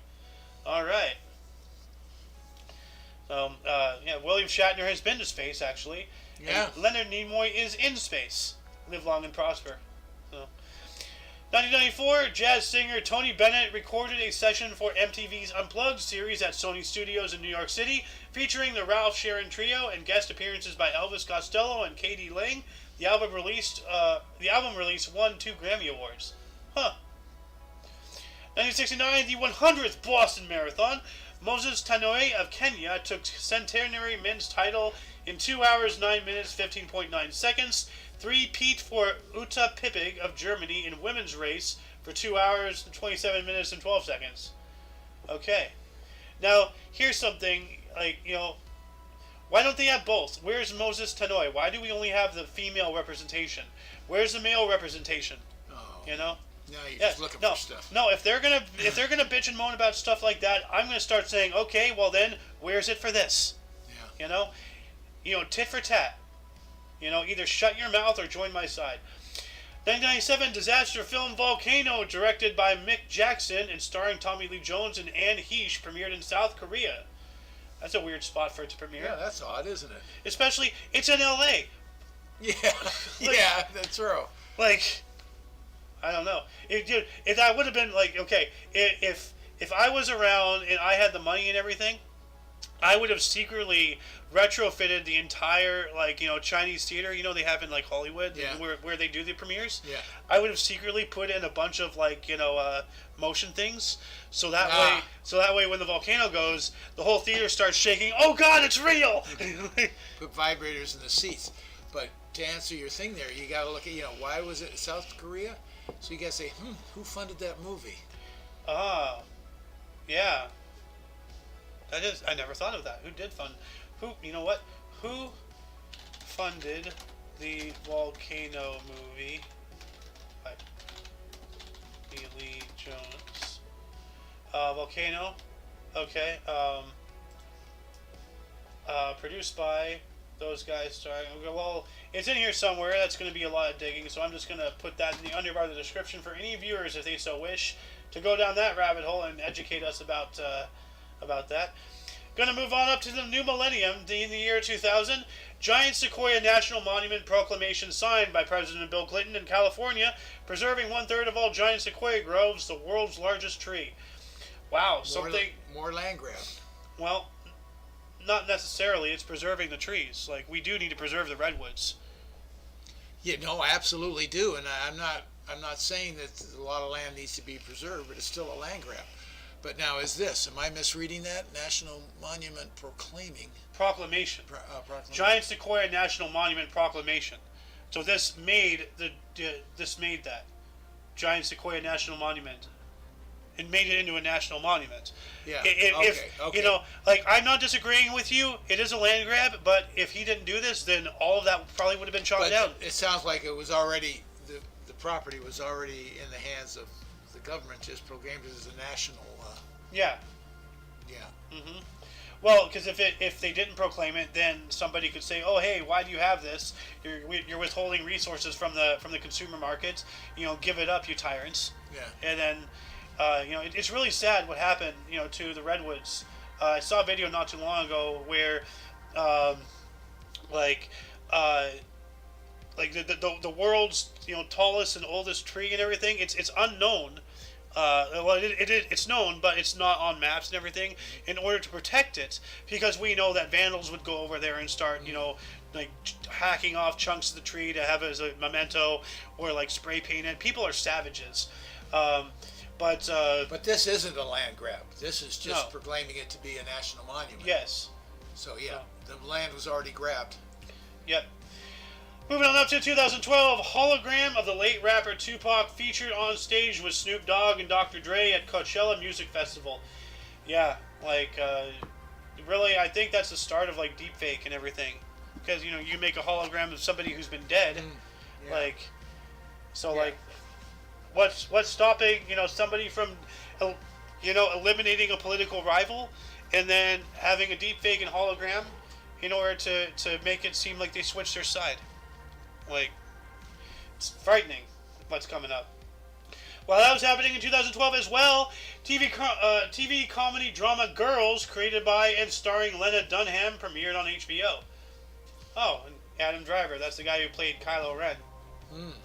All right. So, William Shatner has been to space, actually. Yeah. And Leonard Nimoy is in space. Live long and prosper. So, 1994, jazz singer Tony Bennett recorded a session for MTV's Unplugged series at Sony Studios in New York City, featuring the Ralph Sharon Trio and guest appearances by Elvis Costello and Katie Lang. The album release won 2 Grammy Awards. 1969, the 100th Boston Marathon. Moses Tanoi of Kenya took centenary men's title in 2 hours, 9 minutes, 15.9 seconds. 3-peat for Uta Pippig of Germany in women's race for 2 hours, 27 minutes, and 12 seconds. Okay. Now, here's something, why don't they have both? Where's Moses Tanoi? Why do we only have the female representation? Where's the male representation? Oh. No, you're just looking for stuff. No, if they're gonna bitch and moan about stuff like that, I'm gonna start saying, okay, well then, where's it for this? Yeah. Tit for tat. Either shut your mouth or join my side. 1997 disaster film Volcano, directed by Mick Jackson and starring Tommy Lee Jones and Anne Heche, premiered in South Korea. That's a weird spot for it to premiere. Yeah, that's odd, isn't it? Especially, it's in L.A. Yeah, yeah, that's true. I don't know. If I would have been okay, if I was around and I had the money and everything, I would have secretly retrofitted the entire Chinese theater. They have in Hollywood, where they do the premieres. Yeah. I would have secretly put in a bunch of motion things, so that way when the volcano goes, the whole theater starts shaking. Oh God, it's real! Put vibrators in the seats. But to answer your thing there, you got to look at why was it South Korea? So you got to say, who funded that movie? Yeah. That is, I never thought of that. Who did fund? Who funded the Volcano movie by Lee Jones? Volcano. Okay. Produced by those guys. Starring. Well, it's in here somewhere. That's going to be a lot of digging, so I'm just going to put that in the underbar of the description for any viewers, if they so wish, to go down that rabbit hole and educate us about that. Going to move on up to the new millennium, in the year 2000. Giant Sequoia National Monument proclamation signed by President Bill Clinton in California, preserving 1/3 of all giant sequoia groves, the world's largest tree. Wow, more land grab. Well, not necessarily. It's preserving the trees. We do need to preserve the redwoods. Yeah, no, I absolutely do, and I'm not saying that a lot of land needs to be preserved, but it's still a land grab. But now, am I misreading that? National Monument Proclamation. Proclamation. Giant Sequoia National Monument Proclamation. So this made that Giant Sequoia National Monument. It made it into a national monument. Yeah. Okay. I'm not disagreeing with you. It is a land grab, but if he didn't do this, then all of that probably would have been shot down. It sounds like it was already the property was already in the hands of the government. Just proclaimed it as a national. Yeah. Yeah. Mm-hmm. Well, because if they didn't proclaim it, then somebody could say, "Oh, hey, why do you have this? You're withholding resources from the consumer market. Give it up, you tyrants." Yeah. And then, it's really sad what happened, to the redwoods. I saw a video not too long ago where, the world's tallest and oldest tree and everything. It's unknown. It's known, but it's not on maps and everything. In order to protect it, because we know that vandals would go over there and start, like hacking off chunks of the tree to have as a memento, or like spray paint it. People are savages. But this isn't a land grab. This is just No. proclaiming it to be a national monument. yes. So yeah, the land was already grabbed. Yep. Moving on up to 2012, hologram of the late rapper Tupac featured on stage with Snoop Dogg and Dr. Dre at Coachella Music Festival. Yeah, like, really, I think that's the start of, like, deepfake and everything. Because, you know, you make a hologram of somebody who's been dead. Yeah. Like, so, like, what's stopping, you know, somebody from, you know, eliminating a political rival and then having a deepfake and hologram in order to make it seem like they switched their side? Like, it's frightening what's coming up. While that was happening in 2012 as well, TV comedy drama Girls, created by and starring Lena Dunham, premiered on HBO. Oh, and Adam Driver, that's the guy who played Kylo Ren.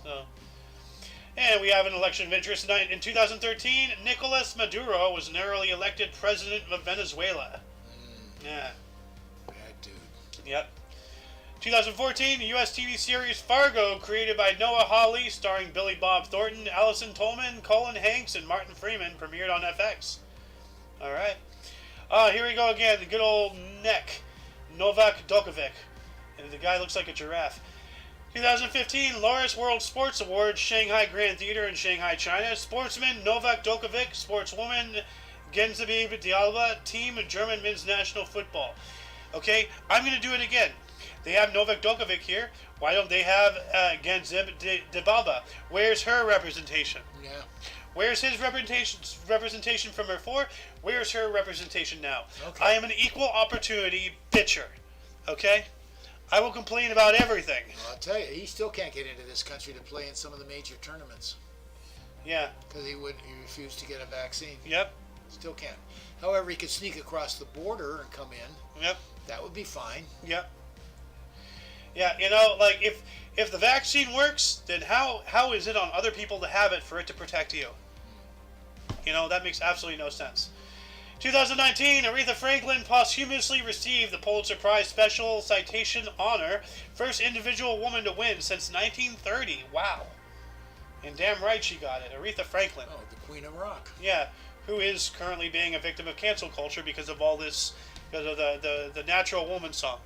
So, and we have an election of interest tonight. In 2013, Nicolas Maduro was narrowly elected president of Venezuela. Yeah. Bad dude. Yep. 2014, the U.S. TV series Fargo, created by Noah Hawley, starring Billy Bob Thornton, Allison Tolman, Colin Hanks, and Martin Freeman, premiered on FX. All right. Here we go again. The good old neck. Novak Djokovic. And the guy looks like a giraffe. 2015, Laureus World Sports Awards, Shanghai Grand Theater in Shanghai, China. Sportsman Novak Djokovic, sportswoman Genzabib Dialba, team German men's national football. Okay, I'm going to do it again. They have Novak Djokovic here. Why don't they have Genzib Dialba? Where's her representation? Yeah. Where's his representation from before? Where's her representation now? Okay. I am an equal opportunity pitcher. Okay? I will complain about everything. Well, I'll tell you, he still can't get into this country to play in some of the major tournaments Yeah. because he refused to get a vaccine. Yep. Still can't. However, he could sneak across the border and come in. Yep. That would be fine. Yep. Yeah, you know, like if the vaccine works, then how is it on other people to have it for it to protect you? You know, that makes absolutely no sense. 2019, Aretha Franklin posthumously received the Pulitzer Prize Special Citation Honor, first individual woman to win since 1930. Wow. And damn right she got it. Aretha Franklin. Oh, the Queen of Rock. Yeah, who is currently being a victim of cancel culture because of all this, because of the Natural Woman song.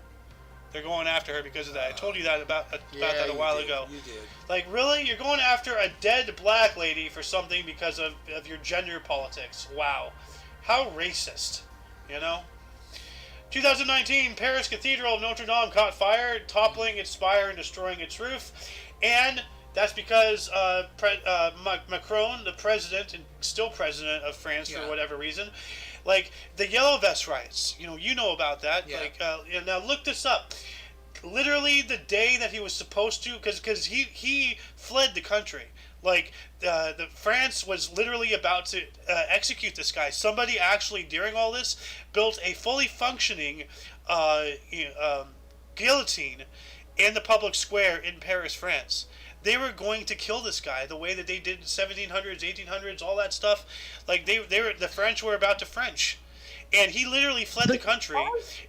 They're going after her because of that. I told you that about that a while ago. You did. Like, really? You're going after a dead black lady for something because of your gender politics. Wow. How racist, you know? 2019, Paris Cathedral of Notre Dame caught fire, toppling its spire and destroying its roof. And that's because Macron, the president, and still president of France for whatever reason, like, the Yellow Vest riots, you know about that. Yeah. Like, now look this up. Literally the day that he was supposed to, because he fled the country. Like, the France was literally about to execute this guy. Somebody actually, during all this, built a fully functioning guillotine in the public square in Paris, France. They were going to kill this guy the way that they did in 1700s, 1800s, all that stuff. Like, the French were about to French. And he literally fled the country,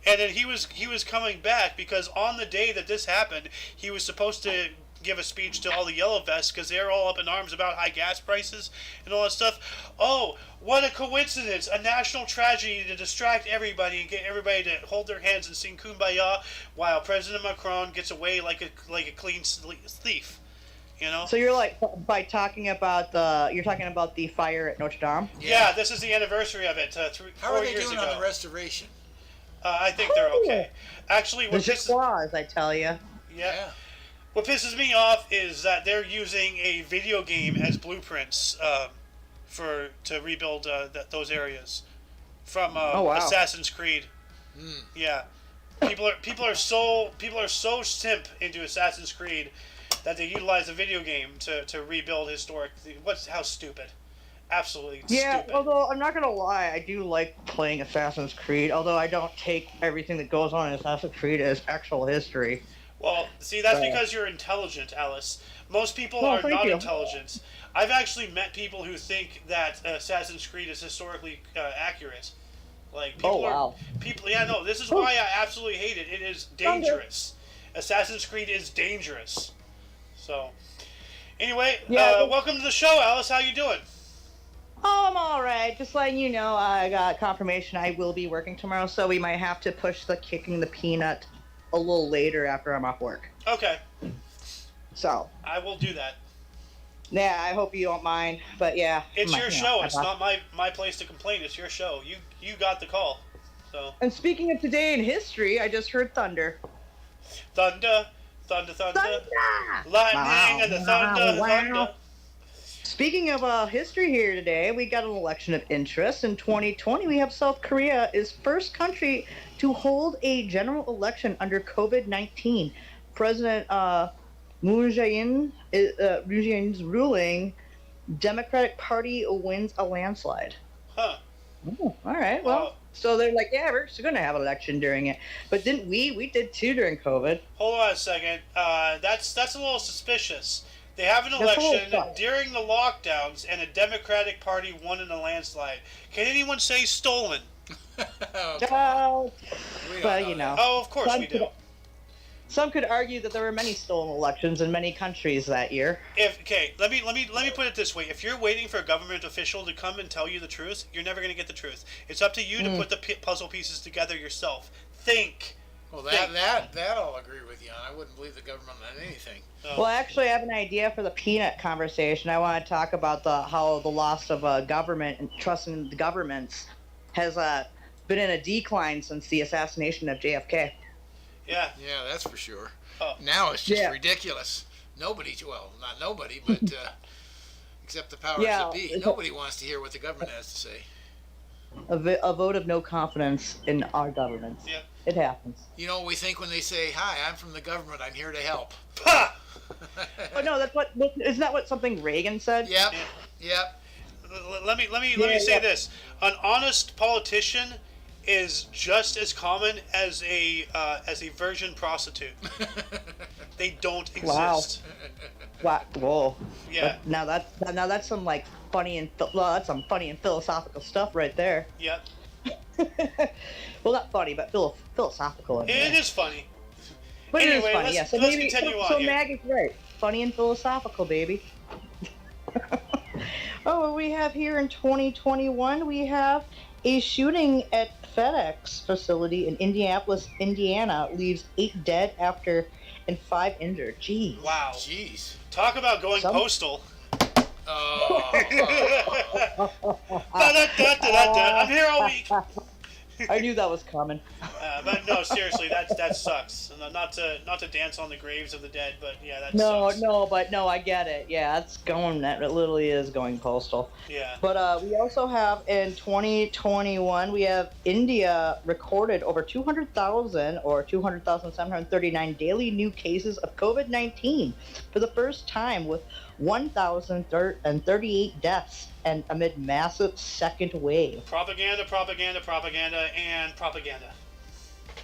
and then he was coming back because on the day that this happened, he was supposed to give a speech to all the Yellow Vests because they're all up in arms about high gas prices and all that stuff. Oh, what a coincidence! A national tragedy to distract everybody and get everybody to hold their hands and sing Kumbaya while President Macron gets away like a clean thief. You know? So you're like, by talking about the fire at Notre Dame? Yeah, this is the anniversary of it. How are 4 they years doing ago. on the restoration? I think they're okay. Actually, The Jaguars, I tell you. Yeah. What pisses me off is that they're using a video game as blueprints to rebuild those areas from Assassin's Creed. Yeah, people are so simp into Assassin's Creed that they utilize a video game to rebuild historic. How stupid! Absolutely stupid. Although I'm not gonna lie, I do like playing Assassin's Creed. Although I don't take everything that goes on in Assassin's Creed as actual history. Well, see, that's because you're intelligent, Alice. Most people are not intelligent. I've actually met people who think that Assassin's Creed is historically accurate. Like, people wow. This is why I absolutely hate it. It is dangerous. Assassin's Creed is dangerous. So, anyway, Yeah, welcome to the show, Alice. How you doing? Oh, I'm all right. Just letting you know, I got confirmation I will be working tomorrow, so we might have to push the kicking the peanut a little later after I'm off work. Okay. So. I will do that. Yeah, I hope you don't mind, but yeah. It's your show. It's not my place to complain. It's your show. You got the call. So. And speaking of today in history, I just heard thunder. Thunder, thunder, thunder. Lightning and the thunder, thunder. Speaking of history here today, we got an election of interest. In 2020, we have South Korea is first country to hold a general election under COVID-19. President Moon Jae-in's ruling, Democratic Party wins a landslide. Huh. Oh, all right. Well, so they're like, yeah, we're going to have an election during it. But didn't we? We did too during COVID. Hold on a second. That's a little suspicious. They have an election during the lockdowns, and a Democratic Party won in a landslide. Can anyone say stolen? Well, you know. Oh, of course we do. Some could argue that there were many stolen elections in many countries that year. Let me put it this way: if you're waiting for a government official to come and tell you the truth, you're never going to get the truth. It's up to you to put the puzzle pieces together yourself. Think. Well, that I'll agree with you on. I wouldn't believe the government on anything. Oh. Well, actually, I have an idea for the peanut conversation. I want to talk about how the loss of government and trust in the governments has been in a decline since the assassination of JFK. Yeah. Yeah, that's for sure. Oh. Now it's just ridiculous. Nobody, well, not nobody, but except the powers that be. Nobody wants to hear what the government has to say. A vote of no confidence in our government. Yeah. It happens. You know what we think when they say, "Hi, I'm from the government. I'm here to help." Ha! Oh no, isn't that what something Reagan said? Yep. Yeah. Yep. Let me say this: an honest politician is just as common as a virgin prostitute. They don't exist. Wow. Whoa. Yeah. Now that's some like funny and that's some funny and philosophical stuff right there. Yep. Well, not funny, but philosophical. It is funny. But anyway, it is funny. Yeah. So let's continue on so here. Mag is right. Funny and philosophical, baby. Oh, what we have here in 2021, we have a shooting at FedEx facility in Indianapolis, Indiana, leaves 8 dead and 5 injured. Jeez. Wow. Jeez. Talk about going postal. Oh. I'm here all week. I knew that was coming. But no, seriously, that sucks. Not to dance on the graves of the dead, but yeah, that sucks. No, I get it. Yeah, it literally is going postal. Yeah. But we also have in 2021, we have India recorded over 200,000 or 200,739 daily new cases of COVID-19 for the first time, with 1,038 deaths, and amid massive second wave. Propaganda, and propaganda.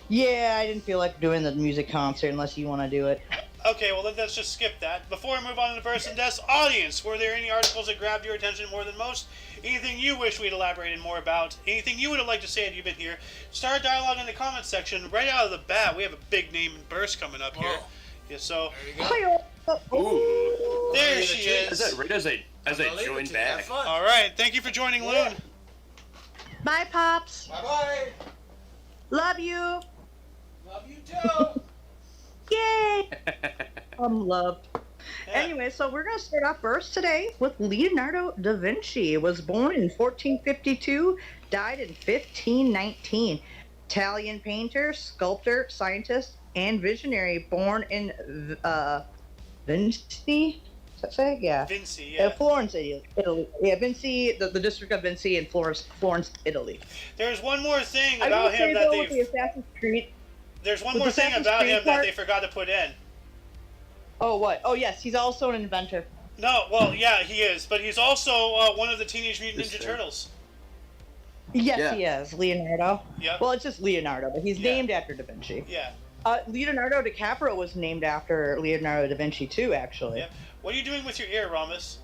Yeah, I didn't feel like doing the music concert unless you want to do it. Okay, well then let's just skip that. Before we move on to the first and deaths, audience, were there any articles that grabbed your attention more than most? Anything you wish we'd elaborated more about? Anything you would have liked to say had you been here? Start a dialogue in the comments section right out of the bat. We have a big name and burst coming up here. Yeah, so There you go. Ooh. there she is. Right as I joined back. All right, thank you for joining, Loon. Bye, Pops. Bye-bye. Love you. Love you too. Yay. I'm loved. Anyway, so we're going to start off first today with Leonardo da Vinci. Was born in 1452, died in 1519. Italian painter, sculptor, scientist, and visionary, born in Vinci. Does that say? Yeah. Vinci, yeah. Florence, Italy. Yeah, Vinci, the district of Vinci in Florence, Italy. There's one more thing I about will him say, that though, with the Assassin's Creed. There's one with more thing Assassin's about Creed him that part- they forgot to put in. Oh, what? Oh, yes, he's also an inventor. No, well, yeah, he is, but he's also one of the Teenage Mutant Ninja Turtles. Yes, Yeah. he is. Leonardo. Yep. Well, it's just Leonardo, but he's Yeah. named after Da Vinci. Yeah. Leonardo DiCaprio was named after Leonardo da Vinci, too, actually. Yep. What are you doing with your ear, Ramos?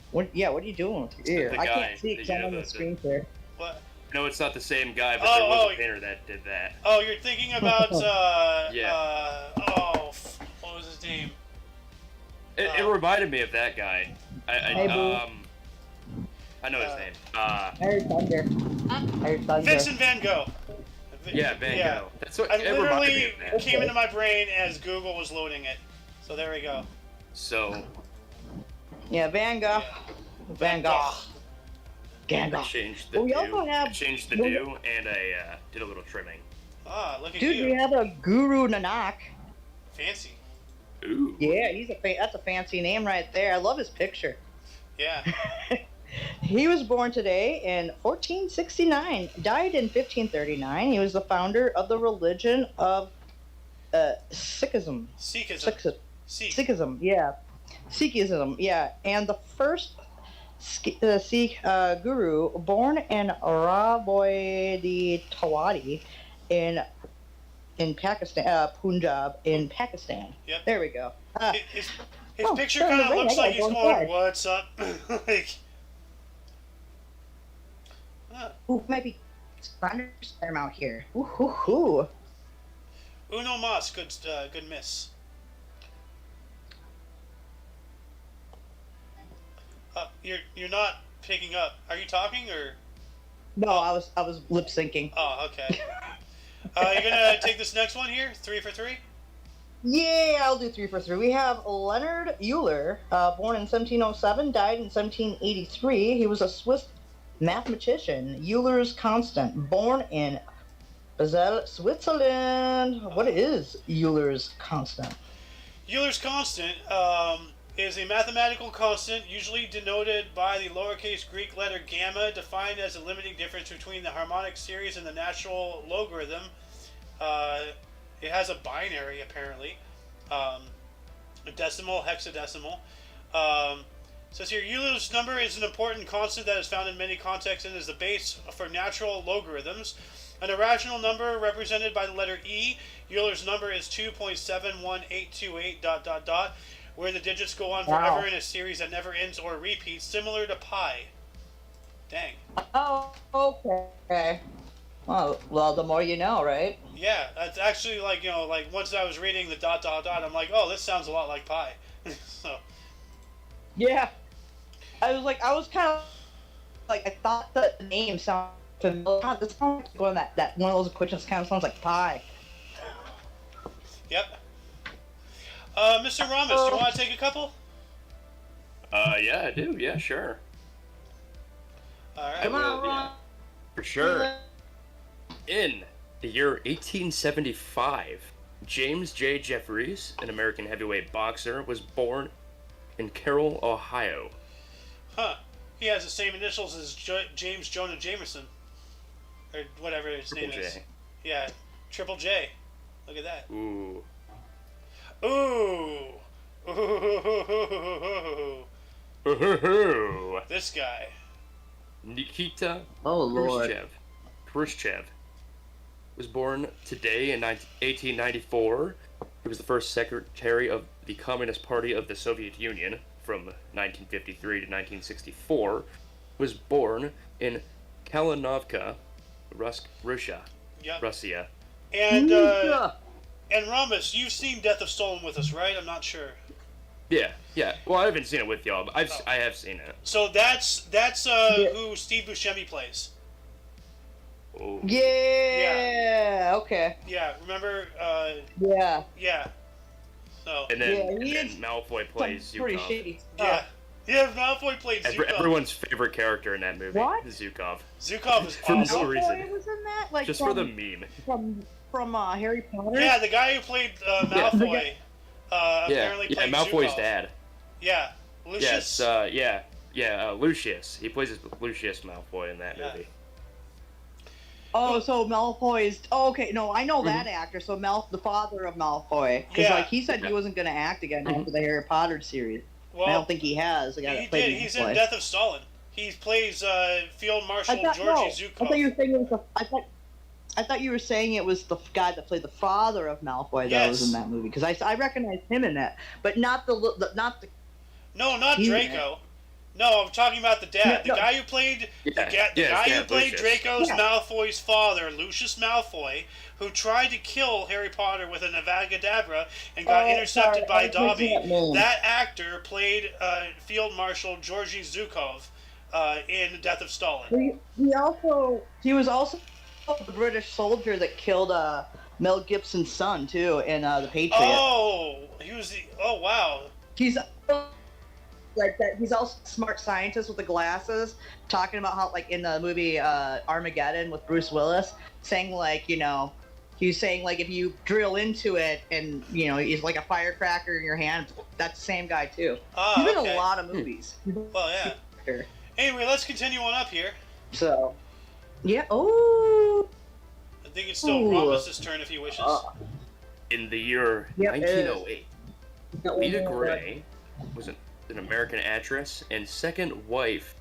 What are you doing with your ear? The I guy can't see that because you I'm know on the the- screen here. What? No, it's not the same guy, but there was a painter that did that. Oh, you're thinking about yeah. What was his name? It reminded me of that guy. I know his name. Harry Thunder. Vincent Van Gogh. Yeah, Van Gogh. That's what it literally reminded me of that. came into my brain as Google was loading it. So there we go. So. Yeah, Van Gogh. Van Gogh. I changed the do, and I did a little trimming. Ah, look at Dude, you. we have a Guru Nanak. Fancy. Ooh. Yeah, that's a fancy name right there. I love his picture. Yeah. He was born today in 1469, died in 1539. He was the founder of the religion of Sikhism. Sikhism, yeah. Sikhism, yeah. And the first Sikh guru, born in Rawalpindi Tawadi in Pakistan, Punjab in Pakistan. Yep. There we go. His picture kind of looks like he's going, "What's up?" Like. Ooh, maybe thunderstorm out here. Ooh. Uno mas, good miss. You're not picking up. Are you talking or? No, I was lip syncing. Oh, okay. You're gonna take this next one here, 3 for 3. Yeah, I'll do 3 for 3. We have Leonard Euler, born in 1707, died in 1783. He was a Swiss mathematician. Euler's constant, born in Basel, Switzerland. What is Euler's constant? Euler's constant is a mathematical constant, usually denoted by the lowercase Greek letter gamma, defined as a limiting difference between the harmonic series and the natural logarithm. It has a binary, apparently. A decimal, hexadecimal. Says here, Euler's number is an important constant that is found in many contexts and is the base for natural logarithms. An irrational number represented by the letter E, Euler's number is 2.718828... where the digits go on forever in a series that never ends or repeats, similar to pi. Dang. Oh, okay. Well, the more you know, right? Yeah, that's actually like, like once I was reading the ... I'm like, oh, this sounds a lot like pi. So. Yeah. I was kind of like, I thought the name sounded familiar. God, this sounds like one of that one of those equations kind of sounds like pi. Yep. Mr. Ramos, do you want to take a couple? Yeah, I do. Yeah, sure. All right. Come on, yeah. For sure. In the year 1875, James J. Jeffries, an American heavyweight boxer, was born in Carroll, Ohio. Huh. He has the same initials as James Jonah Jameson. Or whatever his name is. Yeah, Triple J. Look at that. Ooh. Ooh. Ooh. This guy. Nikita Lord. Khrushchev was born today in 1894. He was the first secretary of the Communist Party of the Soviet Union from 1953 to 1964. Was born in Kalinovka, Russia. Yep. Russia. And Rhombus, you've seen Death of Stalin with us, right? I'm not sure. Yeah. Well, I haven't seen it with y'all, but I have seen it. So that's who Steve Buscemi plays. Oh. Yeah. Okay. Yeah. Remember? Yeah. Yeah. So. And then Malfoy plays pretty Zukov. shady. Yeah, Malfoy played Zukov. Everyone's favorite character in that movie. What? Zukov. Zukov is For awesome. no reason. Malfoy was in that? Like just for the meme. From Harry Potter? Yeah, the guy who played Malfoy. Apparently played Malfoy's Zukov. dad. Yeah, Lucius. Yes, Lucius. He plays Lucius Malfoy in that movie. Oh, so Malfoy's... Oh, okay. No, I know that actor. So the father of Malfoy. Because he said he wasn't going to act again after the Harry Potter series. Well, I don't think he has. The guy that played He's in Death of Stalin. He plays Field Marshal Georgy Zukov. I thought you were saying it was I thought you were saying it was the guy that played the father of Malfoy that was in that movie, because I recognized him in that, but not the No, not Draco. No, I'm talking about the dad. No, the guy who played the Yeah, guy who played Lucius. Draco's Yeah. Malfoy's father, Lucius Malfoy, who tried to kill Harry Potter with an Avada and got intercepted by Dobby. That actor played Field Marshal Georgy Zhukov in The Death of Stalin. He was also the British soldier that killed Mel Gibson's son too in The Patriot. Oh, he was the. Oh wow. He's like that. He's also a smart scientist with the glasses, talking about how, like in the movie Armageddon with Bruce Willis, saying like, you know, he was saying like if you drill into it and you know he's like a firecracker in your hand. That's the same guy too. He's been in a lot of movies. Well, yeah. Anyway, let's continue on up here. So, yeah. Oh. I think it's still Rhombus' turn if he wishes. In the year 1908, Lita Gray was an American actress and second wife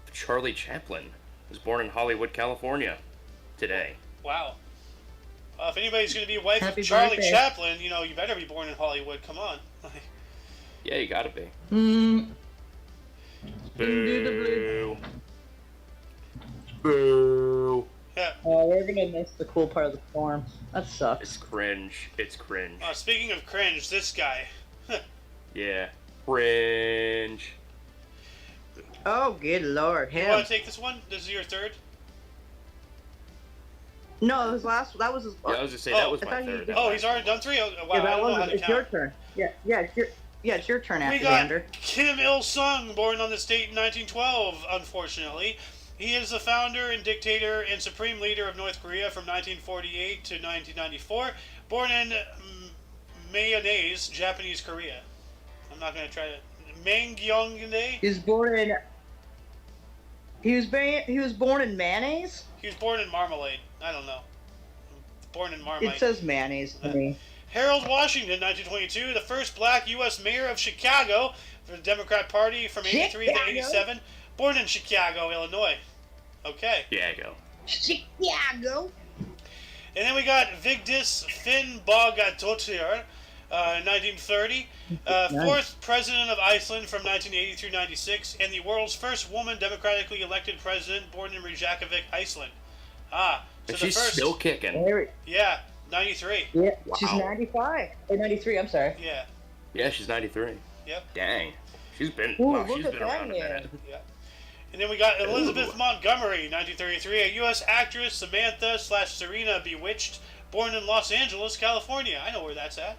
of Charlie Chaplin. Was born in Hollywood, California, today. Wow. If anybody's going to be a wife Happy of Charlie birthday. Chaplin, you know, you better be born in Hollywood. Come on. Yeah, you gotta be. Boo. Boo. Yeah. Oh, we're gonna miss the cool part of the form. That sucks. It's cringe. It's cringe. Speaking of cringe, this guy. Yeah. Cringe. Oh, good lord. You Him. want to take this one? This is your third? No, his last. That was his. Yeah, I was just saying that was I my thought you third. did- Oh, he's already done three? Oh, wow, Yeah, I that don't know how was. to It's your count. turn. It's your turn We after got Xander. Kim Il-sung, born on this date in 1912, unfortunately. He is the founder and dictator and supreme leader of North Korea from 1948 to 1994. Born in Mayonnaise, Japanese Korea. I'm not going to try to... Mangyongdae? He was born in. He was born in mayonnaise. He was born in Marmalade. I don't know. Born in Marmite. It says mayonnaise to me. Harold Washington, 1922, the first black U.S. mayor of Chicago for the Democrat Party from 83 to Chicago? 87. Born in Chicago, Illinois. Okay. Yeah, go. Chicago. And then we got Vigdis Finnbogadóttir, 1930. Fourth president of Iceland from 1980 through 96. And the world's first woman democratically elected president born in Reykjavik, Iceland. So And she's still kicking. Yeah, 93. Yeah, she's Wow. 95 or 93. I'm sorry. Yeah. Yeah, she's 93. Yep. Dang. She's been Ooh, wow, look she's at been that around a man. minute. Yeah. And then we got Elizabeth Ooh. Montgomery, 1933, a U.S. actress, Samantha / Serena Bewitched, born in Los Angeles, California. I know where that's at.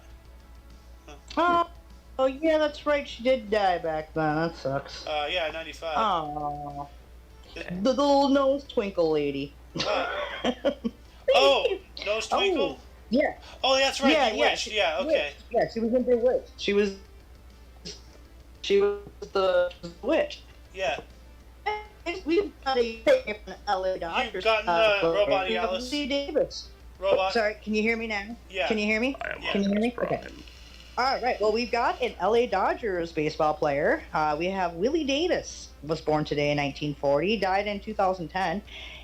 Oh, yeah, that's right. She did die back then. That sucks. Yeah, 95. Oh, the little nose twinkle lady. Oh, Nose Twinkle? Yeah. Oh, that's right, Yeah, Bewitched. Yeah, okay. Yeah, she was in Bewitched. She was the witch. Yeah. We've got a from LA Dodgers. You've gotten Robot Alice. Lee Davis. Robot. Sorry, can you hear me now? Yeah. Can you hear me? I am Can you hear me? Optimus Okay. Prime. All right. Well, we've got an LA Dodgers baseball player. We have Willie Davis. Was born today in 1940. Died in 2010.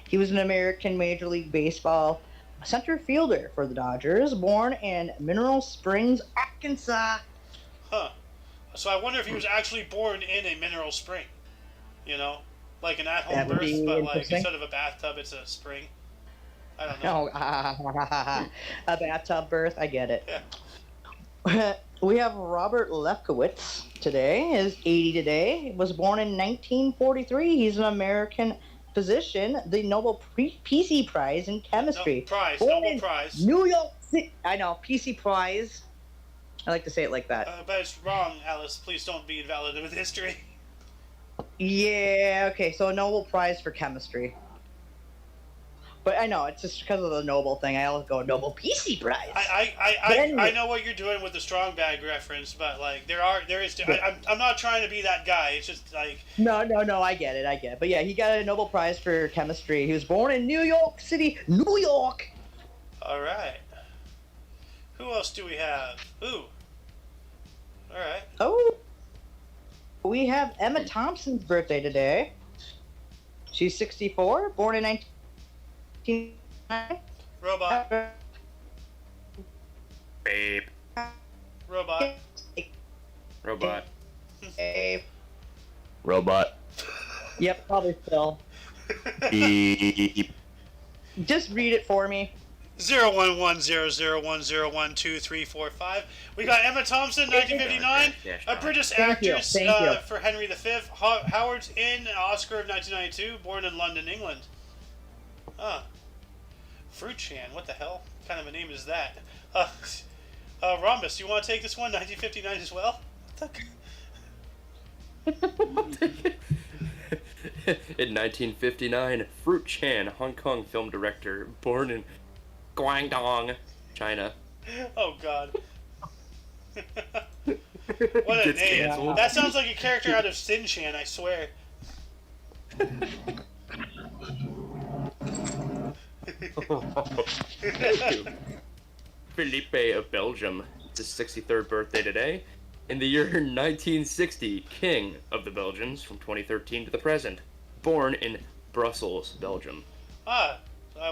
He was an American Major League Baseball center fielder for the Dodgers. Born in Mineral Springs, Arkansas. Huh. So I wonder if he was actually born in a mineral spring. You know? Like an at-home That would birth, be but like interesting. instead of a bathtub, it's a spring. I don't know. Oh, a bathtub birth. I get it. Yeah. We have Robert Lefkowitz today. Is 80 today. Was born in 1943. He's an American physician. The Nobel PC Prize in Chemistry. Born Nobel in Prize. New York City. I know, PC Prize. I like to say it like that. But it's wrong, Alice. Please don't be invalid with history. Yeah, okay, so a Nobel Prize for Chemistry. But I know, it's just because of the Nobel thing. I always go Nobel PC Prize. But I anyway. know what you're doing with the strong bag reference, but like there is. I'm not trying to be that guy. It's just like No, I get it. But yeah, he got a Nobel Prize for Chemistry. He was born in New York City, New York. all right. Who else do we have? Ooh. All right. Oh. We have Emma Thompson's birthday today. She's 64, born in 1999. Robot. Babe. Robot. Robot. Hey. Robot. Yep, probably still. Beep. Just read it for me. 01100101235. We got Emma Thompson, 1959, a British actress Thank you. for Henry V. Howard's Inn, Oscar of 1992, born in London, England. Fruit Chan, what the hell kind of a name is that? Rhombus, you want to take this one? 1959 as well? In 1959, Fruit Chan, Hong Kong film director, born in Guangdong, China. Oh God. What a Gets name. canceled. That sounds like a character out of Sin Chan, I swear. Thank you. Felipe of Belgium. It's his 63rd birthday today. In the year 1960, King of the Belgians from 2013 to the present. Born in Brussels, Belgium. I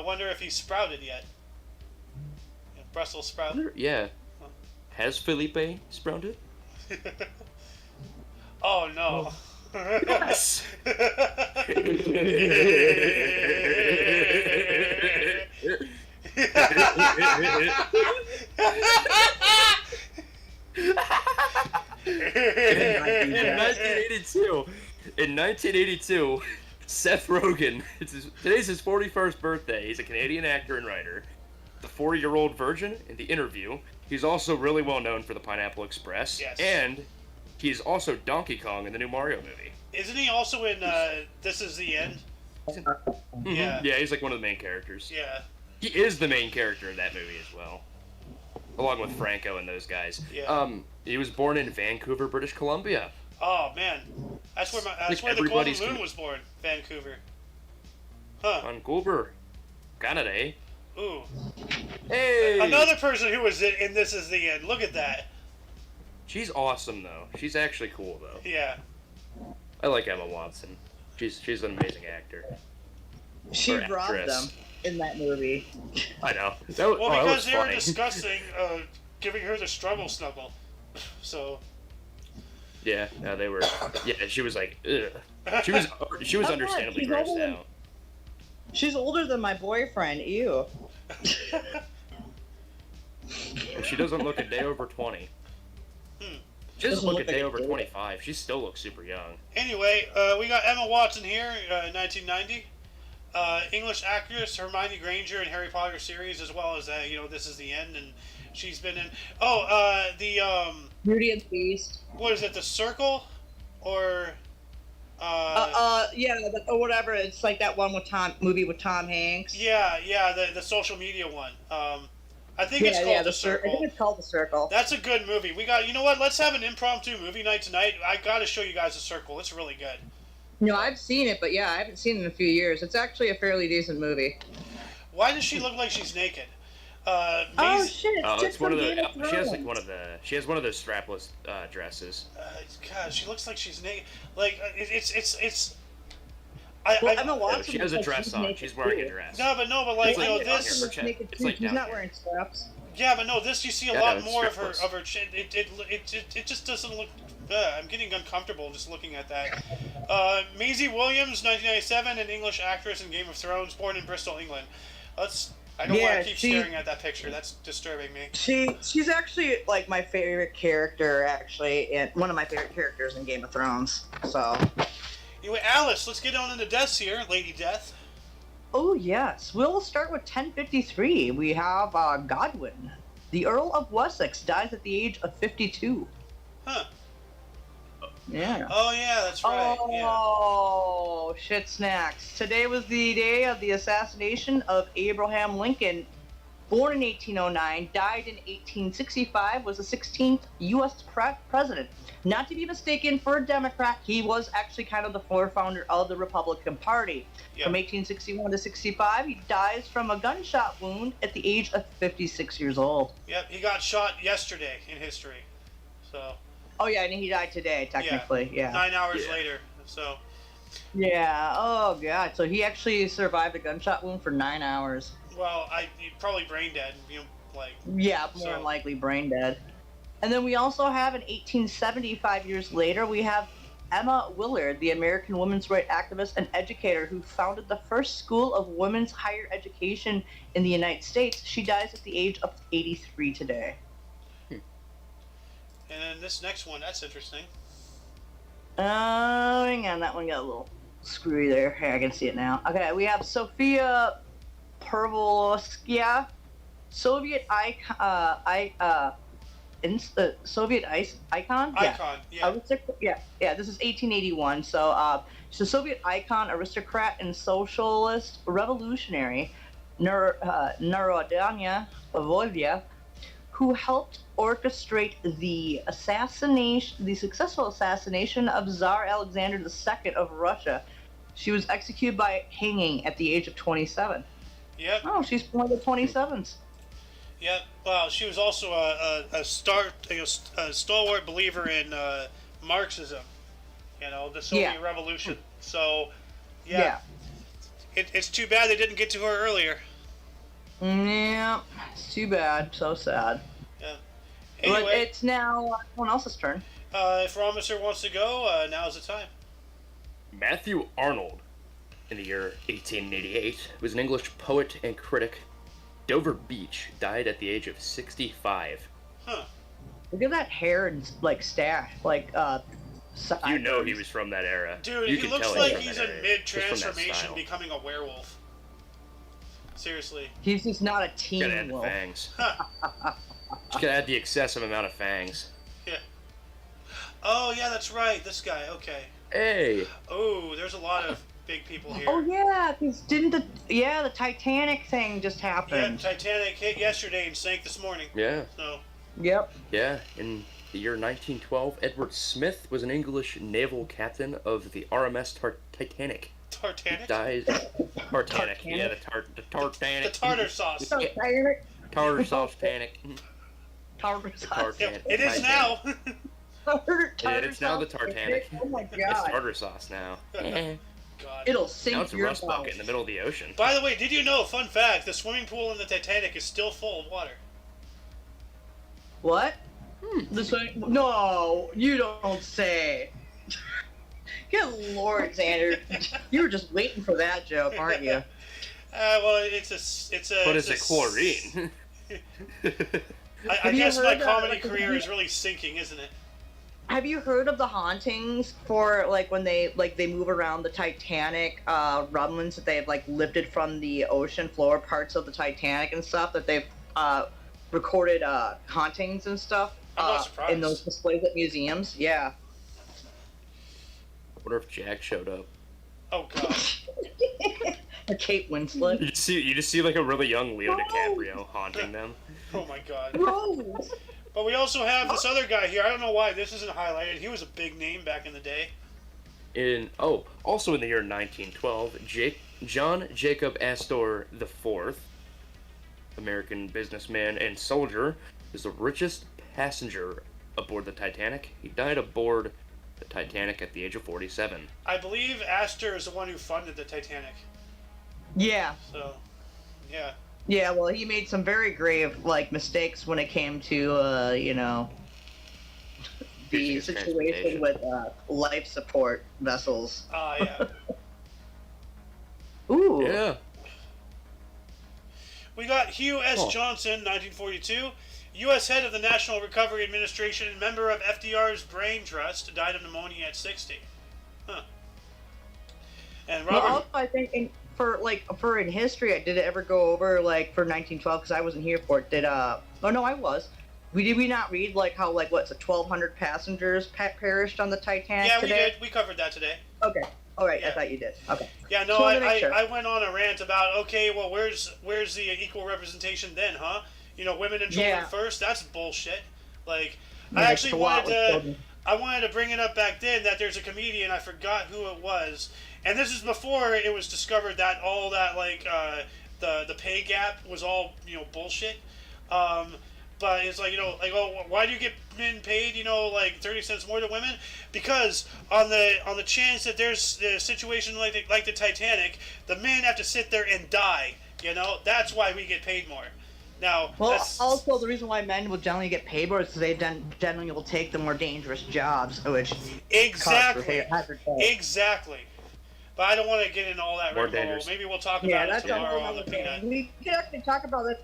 wonder if he's sprouted yet. Brussels sprout. Yeah. Has Felipe sprouted? Oh no. Yes. In 1982, Seth Rogen. Today's his 41st birthday. He's a Canadian actor and writer. The 40-year-old virgin in The Interview. He's also really well known for The Pineapple Express. Yes. And he's also Donkey Kong in the new Mario movie. Isn't he also in This Is the End? Yeah. Yeah, he's like one of the main characters. Yeah. He is the main character in that movie as well. Along with Franco and those guys. Yeah. He was born in Vancouver, British Columbia. Oh man, that's where the Golden Moon was born, Vancouver. Huh. Vancouver, Canada. Eh? Ooh. Hey. Another person who was in This Is the End. Look at that. She's awesome though. She's actually cool though. Yeah. I like Emma Watson. She's an amazing actor. She Or robbed actress. them in that movie. I know. Well, that because was they were funny. discussing giving her the struggle snuggle. So. Yeah, no, they were. Yeah, she was like, ugh. She was Come on, understandably she's grossed older than- out. She's older than my boyfriend. Ew. And she doesn't look a day over 20. She doesn't look a day over 25. She still looks super young. Anyway, we got Emma Watson here, 1990. English actress Hermione Granger in Harry Potter series, as well as This Is the End, and she's been in Beauty and the Beast. what is it, The Circle, or Yeah, or whatever. It's like that one with movie with Tom Hanks. the social media one. I think it's called The Circle. I think it's called The Circle. That's a good movie. We got, you know what? Let's have an impromptu movie night tonight. I got to show you guys The Circle. It's really good. No, I've seen it, but yeah, I haven't seen it in a few years. It's actually a fairly decent movie. Why does she look like she's naked? Oh shit! It's It's one of Game the. of She has like Thrones. She has one of those strapless dresses. God, she looks like she's naked. Like it's. Well, Emma Watson She has a looks like dress she's on. naked, She's wearing too. a dress. No, but like It's like this. down here. Naked It's too. like She's down not here. wearing straps. Yeah, but no, this you see a Yeah, lot no, it's more of strapless. her chin. It just doesn't look. I'm getting uncomfortable just looking at that. Maisie Williams, 1997, an English actress in Game of Thrones, born in Bristol, England. I don't want to keep staring at that picture. That's disturbing me. She's actually like my favorite character, actually, and one of my favorite characters in Game of Thrones. So. Anyway, Alice, let's get on into deaths here, Lady Death. Oh yes, we'll start with 1053. We have Godwin, the Earl of Wessex, dies at the age of 52. Huh. Yeah. Oh yeah, that's right. Oh, shit snacks. Today was the day of the assassination of Abraham Lincoln. Born in 1809, died in 1865, was the 16th U.S. president. Not to be mistaken for a Democrat, he was actually kind of the founder of the Republican Party. Yeah. From 1861 to 65, he dies from a gunshot wound at the age of 56 years old. Yep, he got shot yesterday in history. So. Oh yeah, and he died today, technically. Yeah. 9 hours later. So. Yeah. Oh god. So he actually survived a gunshot wound for 9 hours. Well, probably brain dead. Yeah, more than likely brain dead. And then we also have in 1875 years later, we have Emma Willard, the American women's rights activist and educator who founded the first school of women's higher education in the United States. She dies at the age of 83 today. And then this next one, that's interesting. Hang on, that one got a little screwy there. Hey, I can see it now. Okay, we have Sofia Pervolskaya, Soviet Soviet icon. Icon, yeah. Yeah. This is 1881. So, she's a Soviet icon, aristocrat, and socialist revolutionary, Narodanya Volyva, who helped orchestrate the successful assassination of Tsar Alexander II of Russia. She was executed by hanging at the age of 27. Yep. Oh, she's one of the 27s. Yep. Well, she was also a stalwart believer in Marxism. The Soviet Revolution. So, yeah. It's too bad they didn't get to her earlier. Yeah, it's too bad. So sad. Yeah. Anyway, but it's now someone else's turn. If Romiser wants to go, now's the time. Matthew Arnold, in the year 1888, was an English poet and critic. Dover Beach died at the age of 65. Huh. Look at that hair and stash, You know he was from that era. Dude, he looks like he's in mid-transformation becoming a werewolf. Seriously. He's just not a teen Gotta add the wolf. fangs. Just gotta add the excessive amount of fangs. Yeah. Oh, yeah, that's right. This guy. Okay. Hey. Oh, there's a lot of big people here. Oh, yeah, because the Titanic thing just happened. Yeah, Titanic hit yesterday and sank this morning. Yeah. So. Yep. Yeah, in the year 1912, Edward Smith was an English naval captain of the RMS Titanic. Titanic? Died. Titanic. Yeah, the Titanic. The tartar sauce. Titanic. Tartar sauce Titanic. Tartar sauce. It is now. It's now the Titanic. Oh my god. It's tartar sauce now. God. It'll sink Now it's a your rust bucket in the middle of the ocean. By the way, did you know, fun fact, the swimming pool in the Titanic is still full of water. What? No, you don't say. Good Lord, Xander. You were just waiting for that joke, aren't you? Well, it's a. But it's a chlorine. I guess my comedy career is really sinking, isn't it? Have you heard of the hauntings for when they move around the Titanic remnants that they've lifted from the ocean floor parts of the Titanic and stuff, that they've recorded hauntings and stuff I'm not surprised. in those displays at museums? Yeah. I wonder if Jack showed up. Oh god. Or Kate Winslet. You just see a really young Leo DiCaprio haunting them. Oh my god. Rose. But we also have this other guy here. I don't know why this isn't highlighted. He was a big name back in the day. Also in the year 1912, John Jacob Astor IV, American businessman and soldier, is the richest passenger aboard the Titanic. He died aboard the Titanic at the age of 47. I believe Astor is the one who funded the Titanic. Yeah. So, yeah. Yeah, well, he made some very grave mistakes when it came to the situation with life support vessels. Yeah. Ooh. Yeah. We got Hugh S. Johnson, 1942, U.S. head of the National Recovery Administration and member of FDR's Brain Trust, died of pneumonia at 60. Huh. And Robert. Well, also, I think for in history, did it ever go over for 1912? Because I wasn't here for it. Oh no, I was. Did we not read how 1,200 passengers perished on the Titanic today? Yeah, we did. We covered that today. Okay. All right. Yeah. I thought you did. Okay. Yeah, no, I went on a rant about where's the equal representation then, huh? Women and children first. That's bullshit. I actually wanted to bring it up back then that there's a comedian, I forgot who it was, and this is before it was discovered that all that the pay gap was all bullshit. But it's why do you get men paid 30 cents more than women? Because on the chance that there's a situation like the Titanic, the men have to sit there and die. That's why we get paid more. Now, Well, that's, also the reason why men will generally get paid more is because they generally will take the more dangerous jobs, which exactly, hazard pay. exactly. But I don't want to get into all that More rabbit hole. dangerous. Maybe we'll talk Yeah, about it that's a tomorrow whole on the other peanut. thing. We can actually talk about this.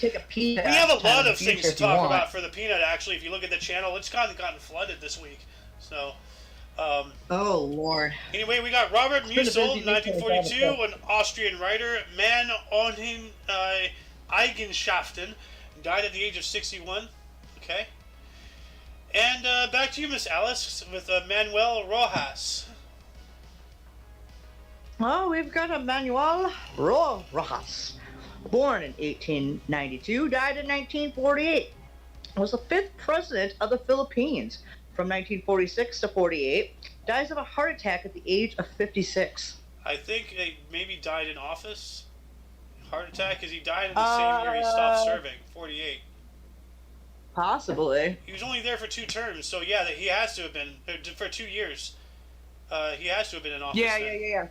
Take a peanut. We have a sometime lot in of the things future to if you talk want. about for the peanut. Actually, if you look at the channel, it's kind of gotten flooded this week. So, Oh Lord. anyway, we got Robert been a Musil, busy week for the 1942, Bible. an Austrian writer, man on Eigenschaften, died at the age of 61. Okay. And back to you, Miss Alice, with Manuel Rojas. Well, we've got Manuel Rojas. Born in 1892, died in 1948. Was the 5th president of the Philippines from 1946 to 48. Dies of a heart attack at the age of 56. I think he maybe died in office. Heart attack, because he died in the same year he stopped serving, 48. Possibly. He was only there for 2 terms, so yeah, he has to have been for 2 years. He has to have been in office. Yeah.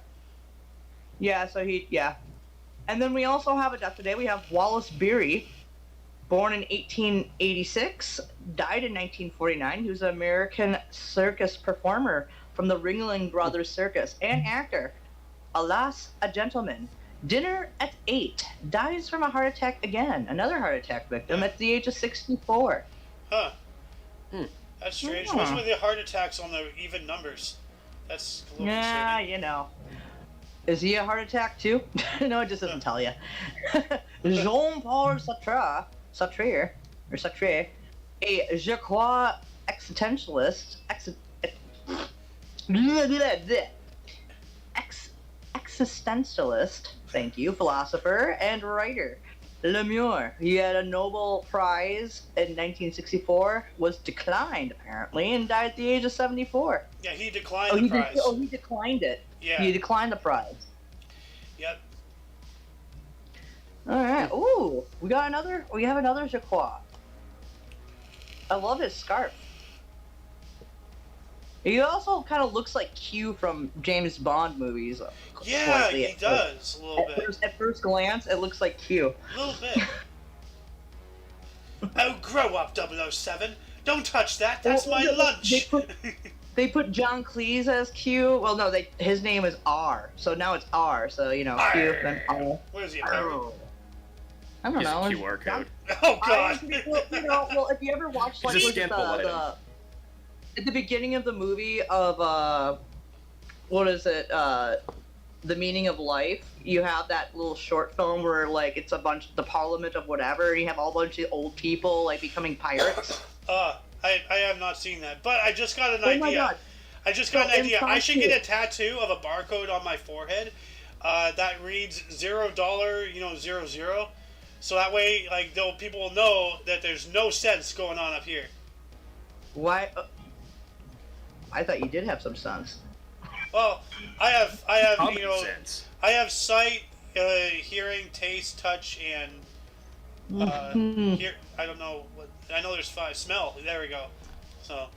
Yeah, so yeah. And then we also have a death today. We have Wallace Beery, born in 1886, died in 1949. He was an American circus performer from the Ringling Brothers Circus and actor. Alas, a gentleman. Dinner at 8, dies from a heart attack again. Another heart attack victim at the age of 64. Huh. That's strange. Yeah. What's with the heart attacks on the even numbers? That's a little Yeah, concerning. you know. Is he a heart attack too? No, it just doesn't tell you. Jean-Paul Sartre, a Je crois existentialist, existentialist, thank you, philosopher and writer. Lemure, he had a Nobel Prize in 1964, was declined apparently, and died at the age of 74. Yeah, he declined the prize. He declined it. Yeah. He declined the prize. Yep. All right. Ooh, we have another Je crois. I love his scarf. He also kind of looks like Q from James Bond movies. Yeah, slightly he does a little bit. At first glance, it looks like Q. A little bit. Oh, grow up, 007. Don't touch that. That's Well, my lunch. They put John Cleese as Q. Well, no, his name is R, so now it's R. So Q then R. What is he, American? Oh. I don't He's know. a QR code. Oh, God. Well, if you ever watched like He's a what's sample item. at the beginning of the movie of what is it? The Meaning of Life. You have that little short film where like it's the Parliament of whatever, and you have all a bunch of old people like becoming pirates. I have not seen that, but I just got an Oh my idea. God. I just got So an idea. I should impromptu. get a tattoo of a barcode on my forehead that reads $0, 00. So that way, like, people will know that there's no sense going on up here. Why? I thought you did have some sons. Well, I have, Common sense. I have sight, hearing, taste, touch, and I don't know what. I know there's 5. Smell. There we go. So,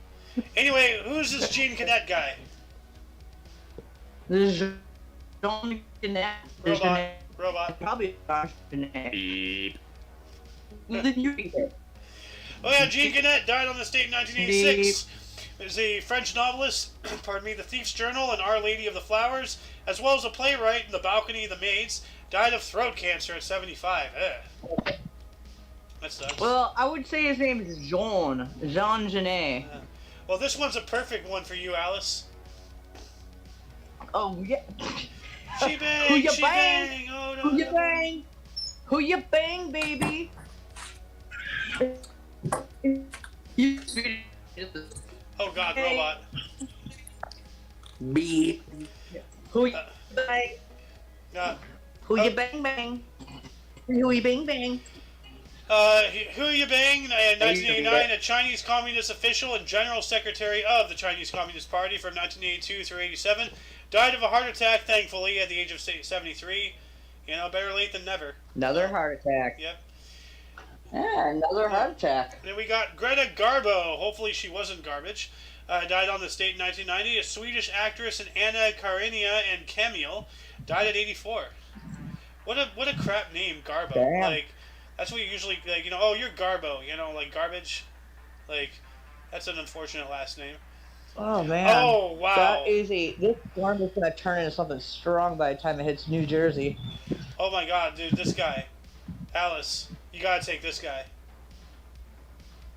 anyway, who's this Gene Cadet guy? There's Jean Genet. There's Robot. Genet. Robot. Probably Jean Genet. Beep. Well, then you read it. Oh yeah, Jean Genet died on this date in 1986. He was a French novelist, pardon me, The Thief's Journal and Our Lady of the Flowers, as well as a playwright in The Balcony of the Maids. Died of throat cancer at 75. That sucks. Well, I would say his name is Jean Genet. Well, this one's a perfect one for you, Alice. Oh yeah. She bang, Who you she bang? bang. Oh, no, Who you no. bang? Who you bang, baby? Oh God, Hey. robot. Beep. Who you bang? Uh, Who you bang bang? Who you bang bang? Hu Yibing, in 1989, a Chinese Communist official and General Secretary of the Chinese Communist Party from 1982 through 87, died of a heart attack, thankfully, at the age of 73. You know, better late than never. Another heart attack. Yep. Yeah, another heart attack. Then we got Greta Garbo. Hopefully she wasn't garbage. Died on this date in 1990. A Swedish actress in Anna Karenina and Camille. Died at 84. What a crap name, Garbo. Damn. Like, That's what you usually, like, oh, you're Garbo, like garbage. Like, that's an unfortunate last name. Oh man. Oh, wow. This storm is gonna turn into something strong by the time it hits New Jersey. Oh my god, dude, this guy. Alice, you gotta take this guy.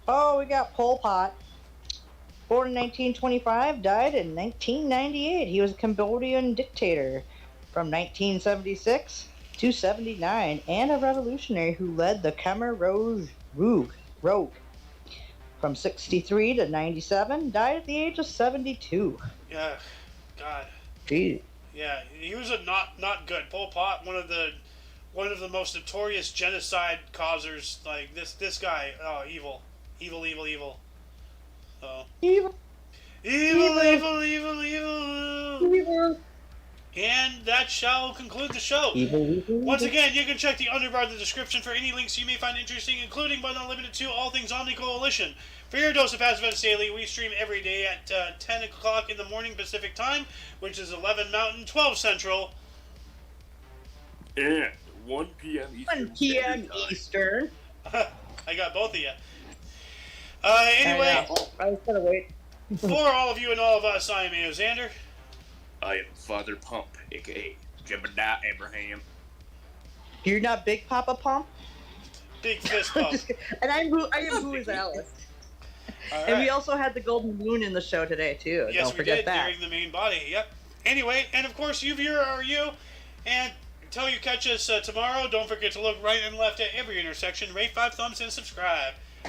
Oh, we got Pol Pot. Born in 1925, died in 1998. He was a Cambodian dictator from 1976 to 79 and a revolutionary who led the Khmer Rouge from 63 to 97. Died at the age of 72. Yeah, God. Jeez. Yeah, he was a not good. Pol Pot, one of the most notorious genocide causers. Like this guy, oh, evil. So. Evil. And that shall conclude the show. Once again, you can check the underbar of the description for any links you may find interesting, including but not limited to all things OMNI Coalition. For your dose of Fast Events Daily, we stream every day at 10 o'clock in the morning Pacific Time, which is 11 Mountain, 12 Central. And 1 p.m. Eastern. 1 p.m. Eastern. I got both of you. Anyway, I was gonna wait. for all of you and all of us, I am Xander. I am Father Pump, a.k.a. Jebediah Abraham. You're not Big Papa Pump? Big fist bump. And I am who is Alice. All And we right. also had the Golden Moon in the show today, too. Yes, Don't we forget did, that. during the main body. Yep. Anyway, and of course, you viewer are you. And until you catch us tomorrow, don't forget to look right and left at every intersection, rate 5 thumbs, and subscribe.